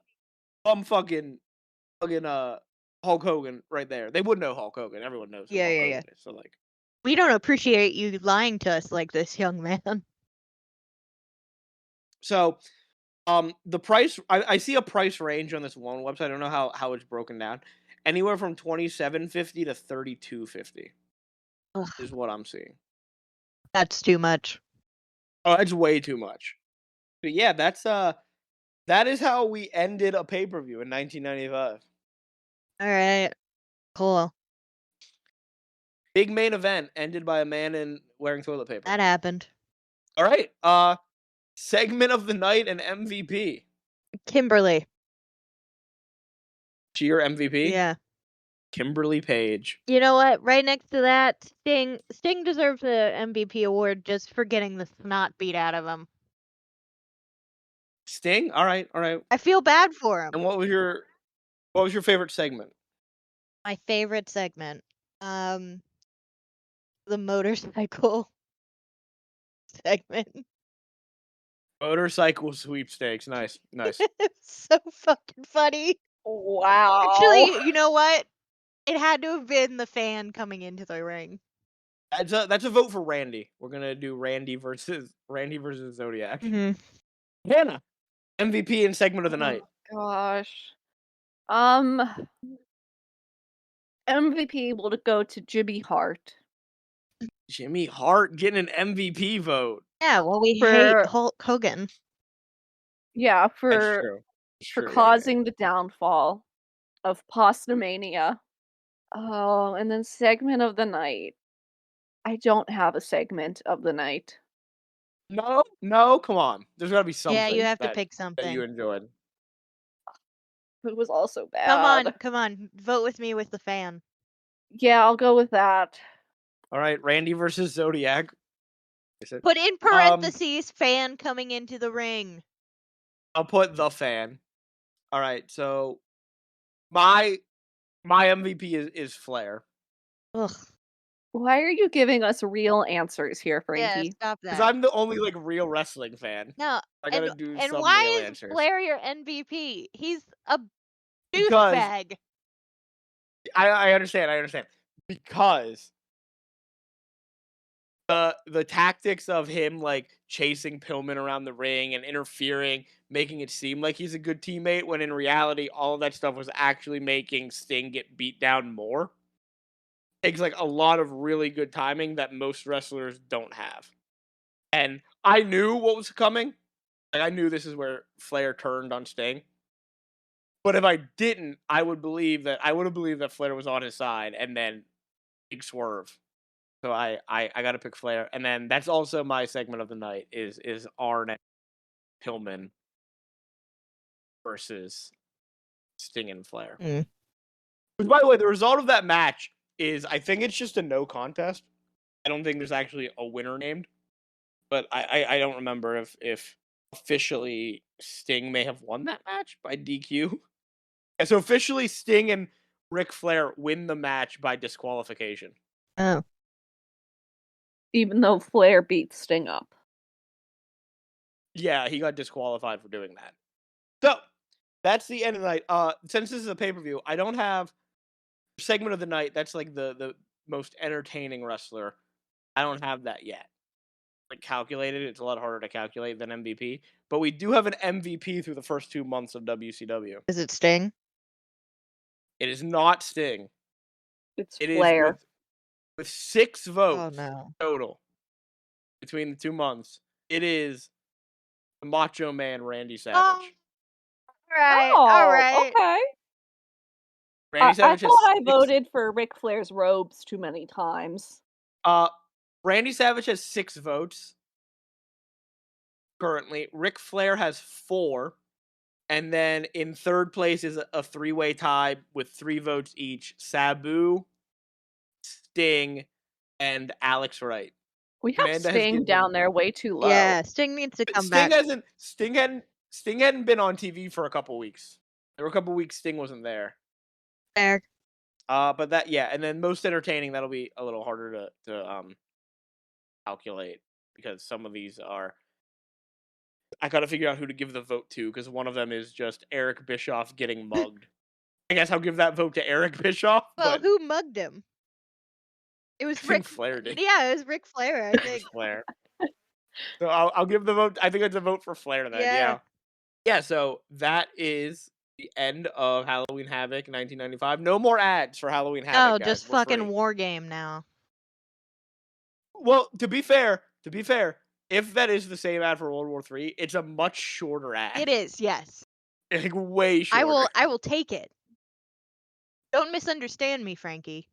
fucking Hulk Hogan right there? They would know Hulk Hogan. Everyone knows who Yeah, Hulk yeah, Hogan yeah. is. So like We don't appreciate you lying to us like this, young man. so the price I see a price range on this one website. I don't know how it's broken down. Anywhere from $27.50 to $32.50 Ugh, is what I'm seeing. that's too much. Oh, that's way too much. But yeah, that is how we ended a pay-per-view in 1995. All right. Cool. Big main event ended by a man in wearing toilet paper. That happened. All right. Segment of the night and MVP. Kimberly. Cheer MVP. Yeah. Kimberly Page. You know what? Right next to that, Sting. Sting deserves the MVP award just for getting the snot beat out of him. Sting. All right. All right. I feel bad for him. And what was your favorite segment? My favorite segment. The motorcycle segment. Motorcycle sweepstakes. Nice. Nice. It's so fucking funny. Wow. Actually, you know what? It had to have been the fan coming into the ring. That's a vote for Randy. We're gonna do Randy versus Zodiac. Mm-hmm. Hannah. MVP and segment of the night. Gosh. MVP will go to Jimmy Hart Jimmy Hart getting an MVP vote. Yeah, well, we For- hate Hulk Hogan. yeah, That's for true. That's for true, yeah, causing the downfall of Pastamania. Oh, and then segment of the night. I don't have a segment of the night. yeah. No, come on. There's gotta be something. Yeah, you have to that, pick that something. you enjoyed. It was also bad. Come on. Vote with me with the fan. Yeah, I'll go with that. All right, Randy versus Zodiac. Put in parentheses fan coming into the ring. I'll put the fan. All right, so my MVP is Flair. Ugh. Why are you giving us real answers here, Yeah, Frankie? stop Because that. I'm the only like real wrestling fan. No, I gotta do and some why real is answers. Flair your MVP? He's a Because douchebag. I understand. Because the tactics of him like chasing Pillman around the ring and interfering, making it seem like he's a good teammate, when in reality all of that stuff was actually making Sting get beat down more. Takes like a lot of really good timing that most wrestlers don't have. And I knew what was coming. Like I knew this is where Flair turned on Sting. But if I didn't, I would have believed that Flair was on his side, and then big swerve. So I got to pick Flair, and then that's also my segment of the night is Arn and Pillman versus Sting and Flair. Mm. Which, by the way, the result of that match is I think it's just a no contest. I don't think there's actually a winner named, but I don't remember if officially Sting may have won that match by DQ. Yeah, so officially Sting and Ric Flair win the match by disqualification. Oh. Even though Flair beat Sting up. Yeah, he got disqualified for doing that. So that's the end of the night. Since this is a pay-per-view, I don't have segment of the night. That's like the most entertaining wrestler. I don't have that yet. Like calculated, it's a lot harder to calculate than MVP. But we do have an MVP through the first 2 months of WCW. Is it Sting? It is not Sting. It's It is Flair. with 6 votes no. total between the 2 months. It is the Macho Man Randy Savage. right, Oh, all right. okay. Randy I Savage has thought I 6. voted for Ric Flair's robes too many times. Randy Savage has 6 votes currently. Ric Flair has 4. And then in third place is a 3-way tie with 3 votes each. Sabu, Sting, and Alex Wright. We have Amanda has Sting given down there way too low. Yeah, Sting needs to come Sting back. Sting hadn't been on TV for a couple weeks. There were a couple weeks Sting wasn't there. There. But that, yeah, and then most entertaining, that'll be a little harder to calculate because some of these are. I gotta figure out who to give the vote to because one of them is just Eric Bischoff getting mugged. I guess I'll give that vote to Eric Bischoff. Well, But who mugged him? It was I Ric think Flair did. Yeah, it was Ric Flair, I It was think. Flair. So I'll give the vote. I think it's a vote for Flair then. Yeah. Yeah. So that is the end of Halloween Havoc 1995. No more ads for Halloween Havoc. No, guys. just We're fucking free. war game now. Well, to be fair, if that is the same ad for World War III, it's a much shorter ad. It is, yes. Like way shorter. I will take it. Don't misunderstand me, Frankie.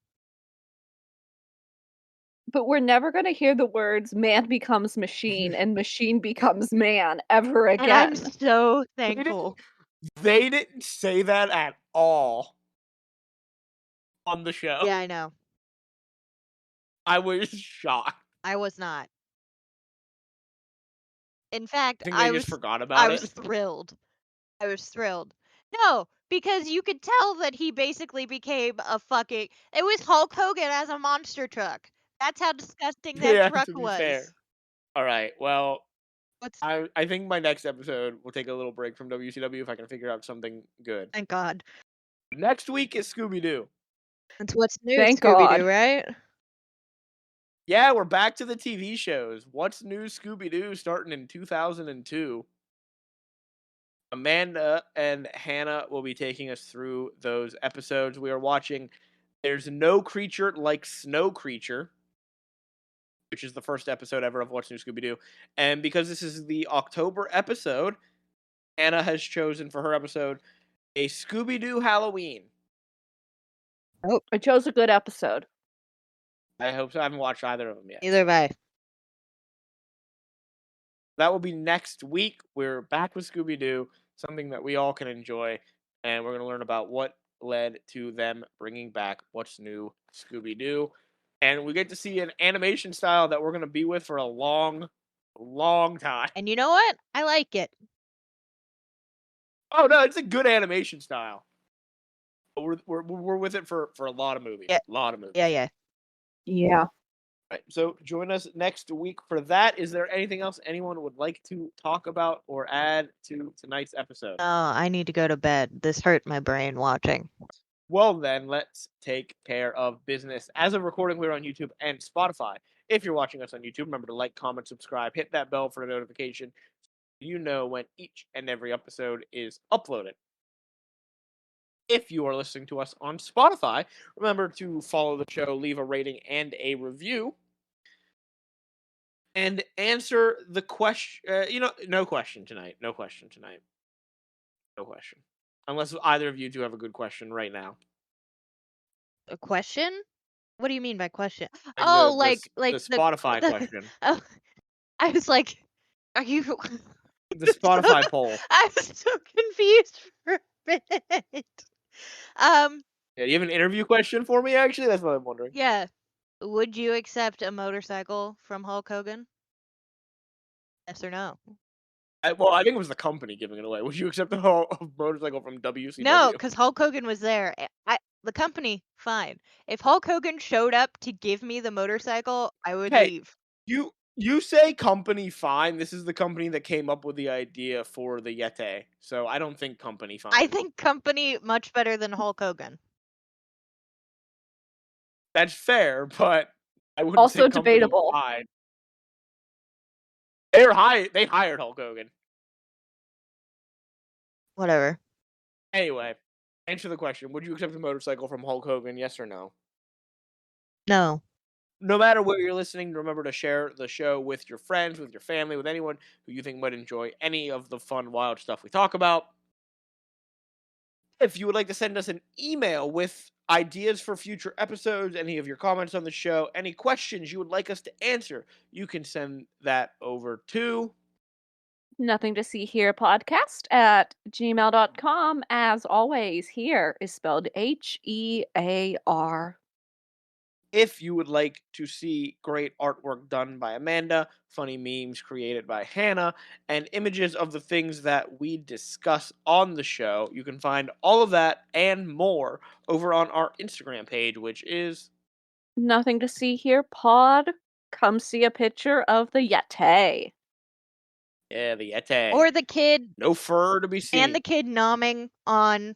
But we're never going to hear the words "man becomes machine" and "machine becomes man" ever And again. I'm so thankful. They didn't say that at all on the show. Yeah, I know. I was shocked. I was not. In fact, I think they just forgot about I it. was thrilled. I was thrilled. No, because you could tell that he basically became a fucking. It was Hulk Hogan as a monster truck. That's how disgusting that Yeah, truck to be was. fair. All right. Well, What's... I think my next episode will take a little break from WCW if I can figure out something good. Thank God. Next week is Scooby Doo. That's what's new, Thank Scooby-Doo, God. right? Yeah, we're back to the TV shows. What's new Scooby Doo starting in 2002? Amanda and Hannah will be taking us through those episodes. We are watching There's No Creature Like Snow Creature, which is the first episode ever of What's New Scooby Doo. And because this is the October episode, Hannah has chosen for her episode a Scooby Doo Halloween. Oh, I chose a good episode. I hope so. I haven't watched either of them yet. Either way. That will be next week. We're back with Scooby Doo, something that we all can enjoy, and we're going to learn about what led to them bringing back What's New Scooby Doo. And we get to see an animation style that we're going to be with for a long, long time. And you know what? I like it. Oh no, it's a good animation style. But we're with it for a lot of movies. Yeah. A lot of movies. Yeah. Yeah. Right. So join us next week for that. Is there anything else anyone would like to talk about or add to tonight's episode? Oh, I need to go to bed. This hurt my brain watching. Well, then, let's take care of business. As of recording, we're on YouTube and Spotify. If you're watching us on YouTube, remember to like, comment, subscribe, hit that bell for a notification so you know when each and every episode is uploaded. If you are listening to us on Spotify, remember to follow the show, leave a rating and a review, and answer the question. No question tonight. No question tonight. No question. Unless either of you two have a good question right now. A question? What do you mean by question? The Spotify question. Oh, I was like, are you... The Spotify poll. I was so confused for a minute. Yeah, do you have an interview question for me, actually? That's what I'm wondering. Yeah. Would you accept a motorcycle from Hulk Hogan? Yes or no? I think it was the company giving it away. Would you accept a motorcycle from WCW? No, because Hulk Hogan was there. The company, fine. If Hulk Hogan showed up to give me the motorcycle, I would leave. You say company fine. This is the company that came up with the idea for the Yeti. So I don't think company fine. I think company much better than Hulk Hogan. That's fair, but I wouldn't Also say company debatable. fine. They hired Hulk Hogan. Whatever. Anyway, answer the question. Would you accept a motorcycle from Hulk Hogan, yes or no? No. No matter where you're listening, remember to share the show with your friends, with your family, with anyone who you think might enjoy any of the fun, wild stuff we talk about. If you would like to send us an email with ideas for future episodes, any of your comments on the show, any questions you would like us to answer, you can send that over to Nothing to see here podcast at gmail.com. As always, here is spelled HEAR. if you would like to see great artwork done by Amanda, funny memes created by Hannah, and images of the things that we discuss on the show, you can find all of that and more over on our Instagram page, which is Nothing to see here pod. Come see a picture of the Yeti. the Yeti. Or the kid No fur to be seen. and the kid nomming on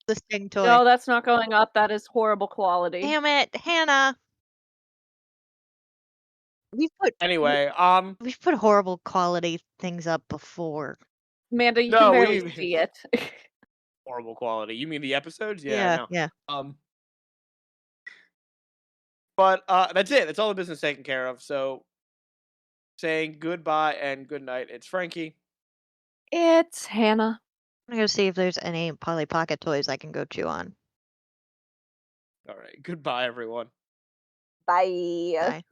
the Sting toy. No, that's not going up. That is horrible quality. Damn it, Hannah. Anyway, We've put horrible quality things up before. Amanda, you No, can barely we- see it. horrible quality. You mean the episodes? Yeah, Yeah, I know. yeah. But that's it. That's all the business taken care of. So saying goodbye and good night. It's Frankie. It's Hannah. I'm gonna go see if there's any Polly Pocket toys I can go chew on. All right. Goodbye, everyone. Bye. Bye.